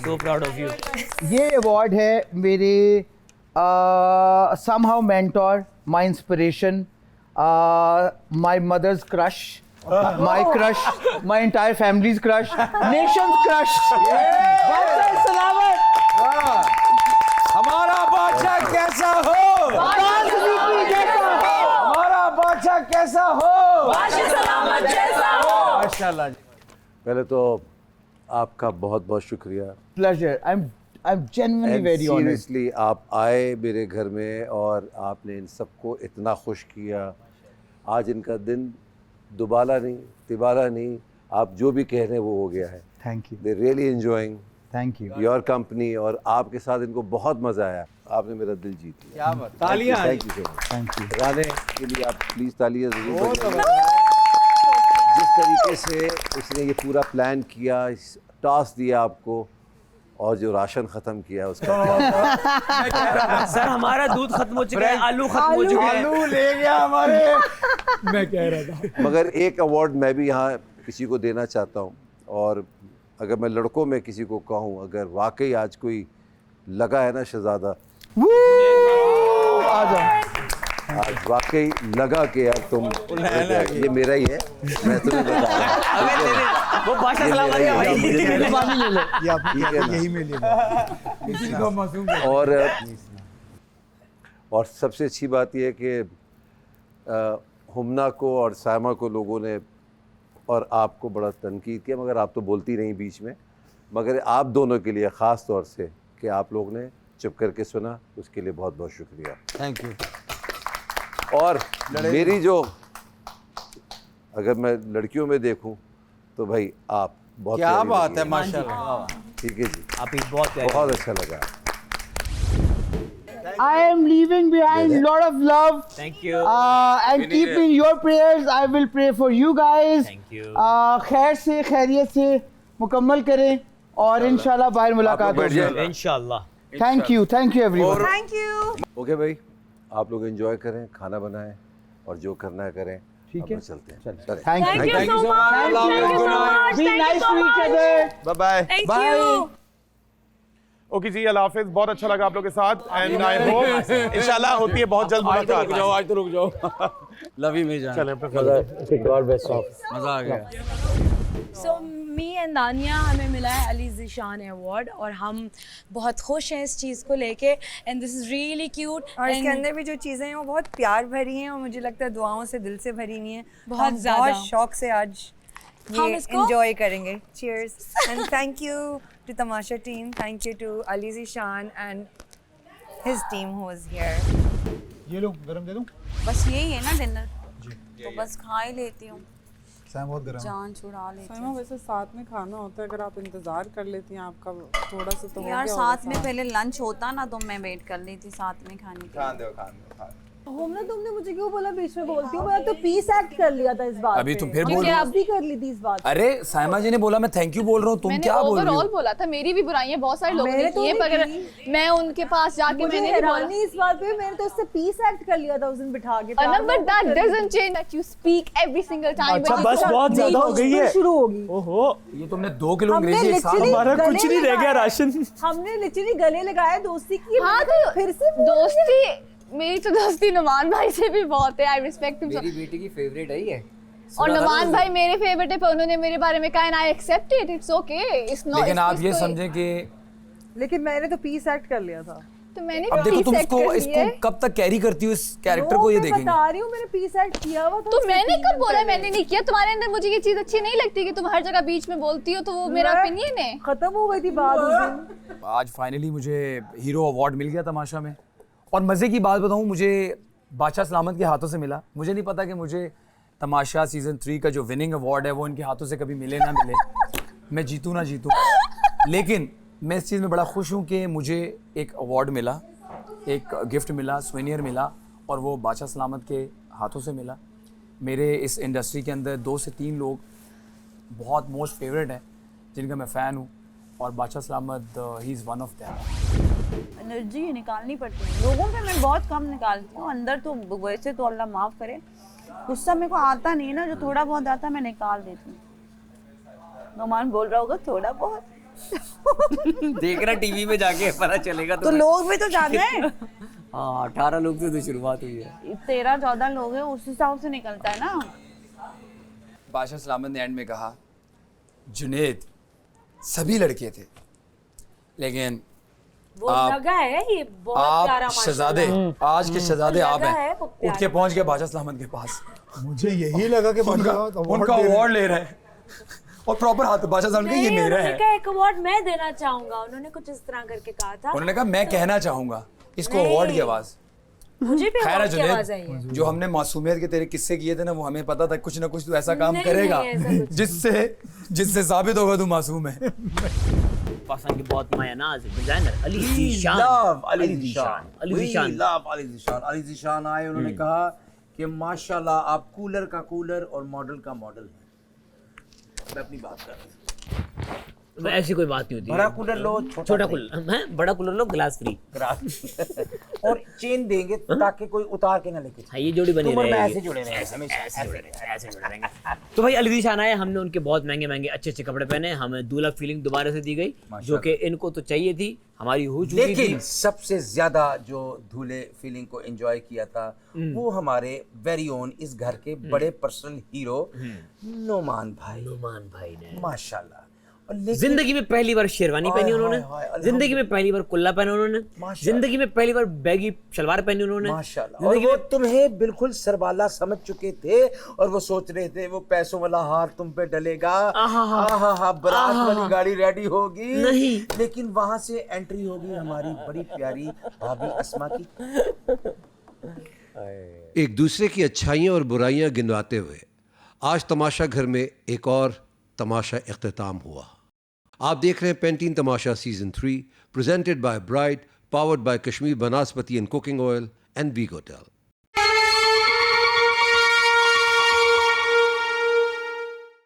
So proud of you.
ये award है मेरे somehow mentor, my inspiration, my mother's crush. My crush, my entire family's crush, nation's crush. बादशाह सलामत।
हमारा बादशाह कैसा हो? हमारा बादशाह कैसा हो?
बादशाह सलामत जैसा हो।
माशाल्लाह।
पहले तो आपका बहुत बहुत शुक्रिया।
Pleasure. I'm genuinely very honored.
Seriously आप आए मेरे घर में और आपने इन सबको इतना खुश किया। आज इनका दिन दुबाला नहीं, तिबाला नहीं, आप जो भी कह रहे हैं वो हो गया है।
Thank you.
They really enjoying
Thank you.
Your company और आपके साथ इनको बहुत मज़ा आया। आपने मेरा दिल जीत लिया।
क्या बात। तालियां।
Thank you so much.
Thank you.
गाने के लिए आप प्लीज़ तालियां ज़रूर बजाइए। जिस तरीके से उसने ये पूरा प्लान किया, टास्क दिया आपको, और जो राशन खत्म किया उसका
सर हमारा दूध खत्म हो चुका है, आलू खत्म हो चुके हैं।
आलू ले गया हमारे।
मैं कह रहा था।
मगर एक अवार्ड मैं भी यहाँ किसी को देना चाहता हूँ, और अगर मैं लड़कों में किसी को कहूँ, अगर वाकई आज कोई लगा है ना शहजादा, आज वाकई लगा कि यार तुम, ये मेरा ही है, मैं तुम्हें बता रहा हूँ।
वो बादशाह सलामत है भाई।
यही में ले लो।
और सबसे अच्छी बात यह है कि हुमना को और सायमा को लोगों ने और आपको बड़ा तनकीद किया, मगर आप तो बोलती नहीं बीच में, मगर आप दोनों के लिए ख़ास तौर से कि आप लोग ने चुप करके सुना, उसके लिए बहुत बहुत शुक्रिया।
Thank you.
और मेरी जो, अगर मैं लड़कियों में देखूं तो भाई आप बहुत
क्या
प्यारी
बात
लगी
है, माशाल्लाह।
ठीक है जी,
आप ही बहुत
बहुत अच्छा लगा।
I am leaving behind a lot of love.
Thank you.
And keep in your prayers. I will pray for you guys.
Thank you.
खैर से खैरियत से मुकम्मल करें और इंशाल्लाह बाहर मुलाकात होगी।
इंशाल्लाह।
Thank you everyone.
Thank you.
Okay भाई, आप लोग एंजॉय करें, खाना बनाएं और जो करना है करें।
ठीक है,
चलते हैं। चलें।
Thank you.
Thank you so much.
Be nice to each other.
Bye bye.
Bye.
Okay ji, अल्लाह हाफिज़। बहुत अच्छा लगा आप लोगों के साथ, एंड आई होप इंशाल्लाह होती है बहुत जल्द मुलाकात।
आज तो रुक जाओ। लव यू मेजान।
चलें,
गॉड ब्लेस यू।
मजा आ गया।
सो मी एंड दानिया, हमें मिला है अली ज़ीशान अवार्ड और हम बहुत खुश हैं इस चीज़ को लेके, and this is really cute.
और इसके अंदर भी जो चीज़ें हैं वो बहुत प्यार भरी हैं और मुझे लगता है दुआओं से दिल से भरी हुई हैं।
बहुत
हम
ज़्यादा।
बहुत शौक से आज
हम
ये
इसको
एंजॉय करेंगे। Cheers and thank you to Tamasha team, thank you to Ali Zeeshan and his team who was here.
ये लो, गरम दे दूं?
बस यही है ना डिनर, तो बस खा ही लेती हूँ,
साइमा बहुत गरम।
जान छुड़ा लेती
साइमा
हूँ।
वैसे साथ में खाना होता है, अगर आप इंतजार कर लेती हैं आपका थोड़ा सा तो हो
यार
गया
साथ
होगा
में पहले लंच होता ना तो मैं वेट कर लेती साथ में खाने के लिए।
खान दो।
होमना तुमने मुझे क्यों बोला बीच में बोलती हूँ? मैं तो पीस एक्ट कर लिया था इस बात
अभी
पे।
तुम फिर बोल
क्योंकि
रही हो।
आप भी कर ली थी इस बात पे।
अरे साइमा जी ने बोला मैं थैंक यू बोल रहा हूँ, तुम
मैंने
क्या बोल रही
ओवरऑल
हो?
बोला था, मेरी भी बुराइयां बहुत सारे लोगों
मैंने
ने
तो
की है,
नहीं
पर
की।
मैं उनके पास जाके
मुझे
मैंने नहीं बोला।
हैरानी इस बात पे, मैंने तो उससे पीस एक्ट कर लिया था उस दिन बिठा के।
Anam, but that doesn't change that you speak every single time.
अच्छा,
when you
बस
talk.
बहुत ज्यादा हो गई है।
शुरू होगी।
ओहो, ये तुमने 2 किलो
हमने
अंग्रेजी एक साथ
literally
हमारा
गले
कुछ नहीं रह गया
लगाए।
राशन।
हमने लिटरली गले लगाए दोस्ती की।
हाँ तो
फिर से
दोस्ती, मेरी तो दोस्ती नुमान भाई से भी बहुत है। I respect him.
मेरी बेटी की फेवरेट है ये।
और नुमान भाई मेरे फेवरेट है, पर उन्होंने मेरे बारे में कहा, I accept it, it's okay, it's not.
लेकिन आप ये समझें कि
लेकिन मैंने तो पीस एक्ट कर लिया था।
तो मैंने
अब देखो
peace
तुम
act
इसको
कर ली
इसको
है।
कब तक कैरी करती हो इस कैरेक्टर को, ये
मैं
देखेंगे।
बता रही हूँ मैंने पीस एक्ट किया हुआ था।
तो
उससे
मैंने
3
कब
दिन
बोला
पहले।
मैंने नहीं किया? तुम्हारे अंदर मुझे ये चीज अच्छी नहीं लगती कि तुम हर जगह बीच में बोलती हो, तो वो मेरा ओपिनियन है।
खत्म हो गई थी बात उस दिन।
आज फाइनली मुझे हीरो अवार्ड मिल गया तमाशा में। और मज़े की बात बताऊँ, मुझे बादशाह सलामत के हाथों से मिला। मुझे नहीं पता कि मुझे तमाशा सीज़न 3 का जो विनिंग अवार्ड है वो इनके हाथों से कभी मिले ना मिले, मैं जीतूँ ना जीतूँ। लेकिन मैं इस चीज़ में बड़ा खुश हूँ कि मुझे एक अवार्ड मिला, एक गिफ्ट मिला, सुवेनियर मिला, और वो बादशाह सलामत के हाथों से मिला। मेरे इस इंडस्ट्री के अंदर 2 से 3 लोग बहुत मोस्ट फेवरेट हैं जिनका मैं फ़ैन हूँ, और बादशाह सलामत he is one of them.
Energy निकालनी पड़ती है लोगों पे, मैं बहुत कम निकालती हूँ। अंदर तो वैसे तो अल्लाह माफ़ करे, गुस्सा मेरे को आता नहीं है ना, जो थोड़ा बहुत आता मैं निकाल देती हूँ। नुमान बोल रहा होगा थोड़ा बहुत।
देखना टीवी में जाके पता चलेगा
तो लोग भी तो जाने हैं।
हाँ, 18 लोग से तो शुरुआत हुई है।
13-14 लोग हैं, उस हिसाब से निकलता है ना।
बादशाह सलामत ने एंड में कहा, जुनेद सभी लड़के थे, लेकिन
वो लगा है ये बहुत प्यारा
आप शहजादे, आज के शहजादे आप
लगा है
हैं।
वो
उठ के पहुंच गए बादशाह सलामत के पास।
मुझे यही लगा कि
उनका अवार्ड ले रहे हैं और प्रॉपर हाथ बादशाह सलामत के, ये
नहीं,
मेरा
उन्होंने
है।
कहा एक अवार्ड मैं देना चाहूंगा, उन्होंने कुछ इस तरह करके कहा था।
उन्होंने कहा मैं कहना चाहूंगा इसको
नहीं।
अवार्ड की आवाज़।
मुझे भी
खैर है
अवार्ड की आवाज आई है।
जुनेद, जो हमने मासूमियत के तेरे किस्से किए थे ना, वो हमें पता था कुछ ना कुछ तू ऐसा काम
नहीं,
करेगा
नहीं, ऐसा कुछ
जिससे साबित होगा तू मासूम है।
पाकिस्तान की बहुत मायानाज डिजाइनर अली ज़ीशान।
अली ज़ीशान आए, उन्होंने कहा कि माशाल्लाह आप कूलर का कूलर और मॉडल का मॉडल है। मैं अपनी बात कर रहा हूँ।
तो ऐसी कोई बात नहीं होती।
बड़ा कूलर लो,
छोटा कूलर है, बड़ा कूलर लो, ग्लास फ्री।
और चेन देंगे ताकि कोई उतार के ना लेके।
हाँ, ये जोड़ी बनी
तुम और मैं
रहेगी।
ऐसे जुड़े रहेंगे, हमेशा
ऐसे जुड़े रहेंगे। तो भाई अली ज़ीशान आए, हमने उनके बहुत महंगे महंगे अच्छे अच्छे कपड़े पहने, हमें दूल्हा फीलिंग दोबारा से दी गई, जो कि इनको तो चाहिए थी, हमारी हो चुकी थी।
लेकिन सबसे ज्यादा जो दूल्हे फीलिंग को एंजॉय किया था वो हमारे वेरी ओन इस घर के बड़े पर्सनल हीरो नुमान भाई ने माशाल्लाह।
जिंदगी में पहली बार शेरवानी पहनी उन्होंने, जिंदगी में पहली बार कुल्ला पहना उन्होंने, जिंदगी में पहली बार बैगी शलवार पहनी उन्होंने
माशाल्लाह। और वो तुम्हें बिल्कुल सरबाला समझ चुके थे और वो सोच रहे थे वो पैसों वाला हार तुम पे डलेगा, बारात वाली गाड़ी रेडी होगी,
नहीं,
लेकिन वहां से एंट्री होगी हमारी बड़ी प्यारी भाभी अस्मा की। एक दूसरे की अच्छाइयाँ और बुराइयाँ गिनवाते हुए आज तमाशा घर में एक और तमाशा इख्तिताम हुआ। आप देख रहे हैं Pantene Tamasha season 3 presented by Bright, powered by Kashmir Banaspati and cooking oil and वीगो टेल।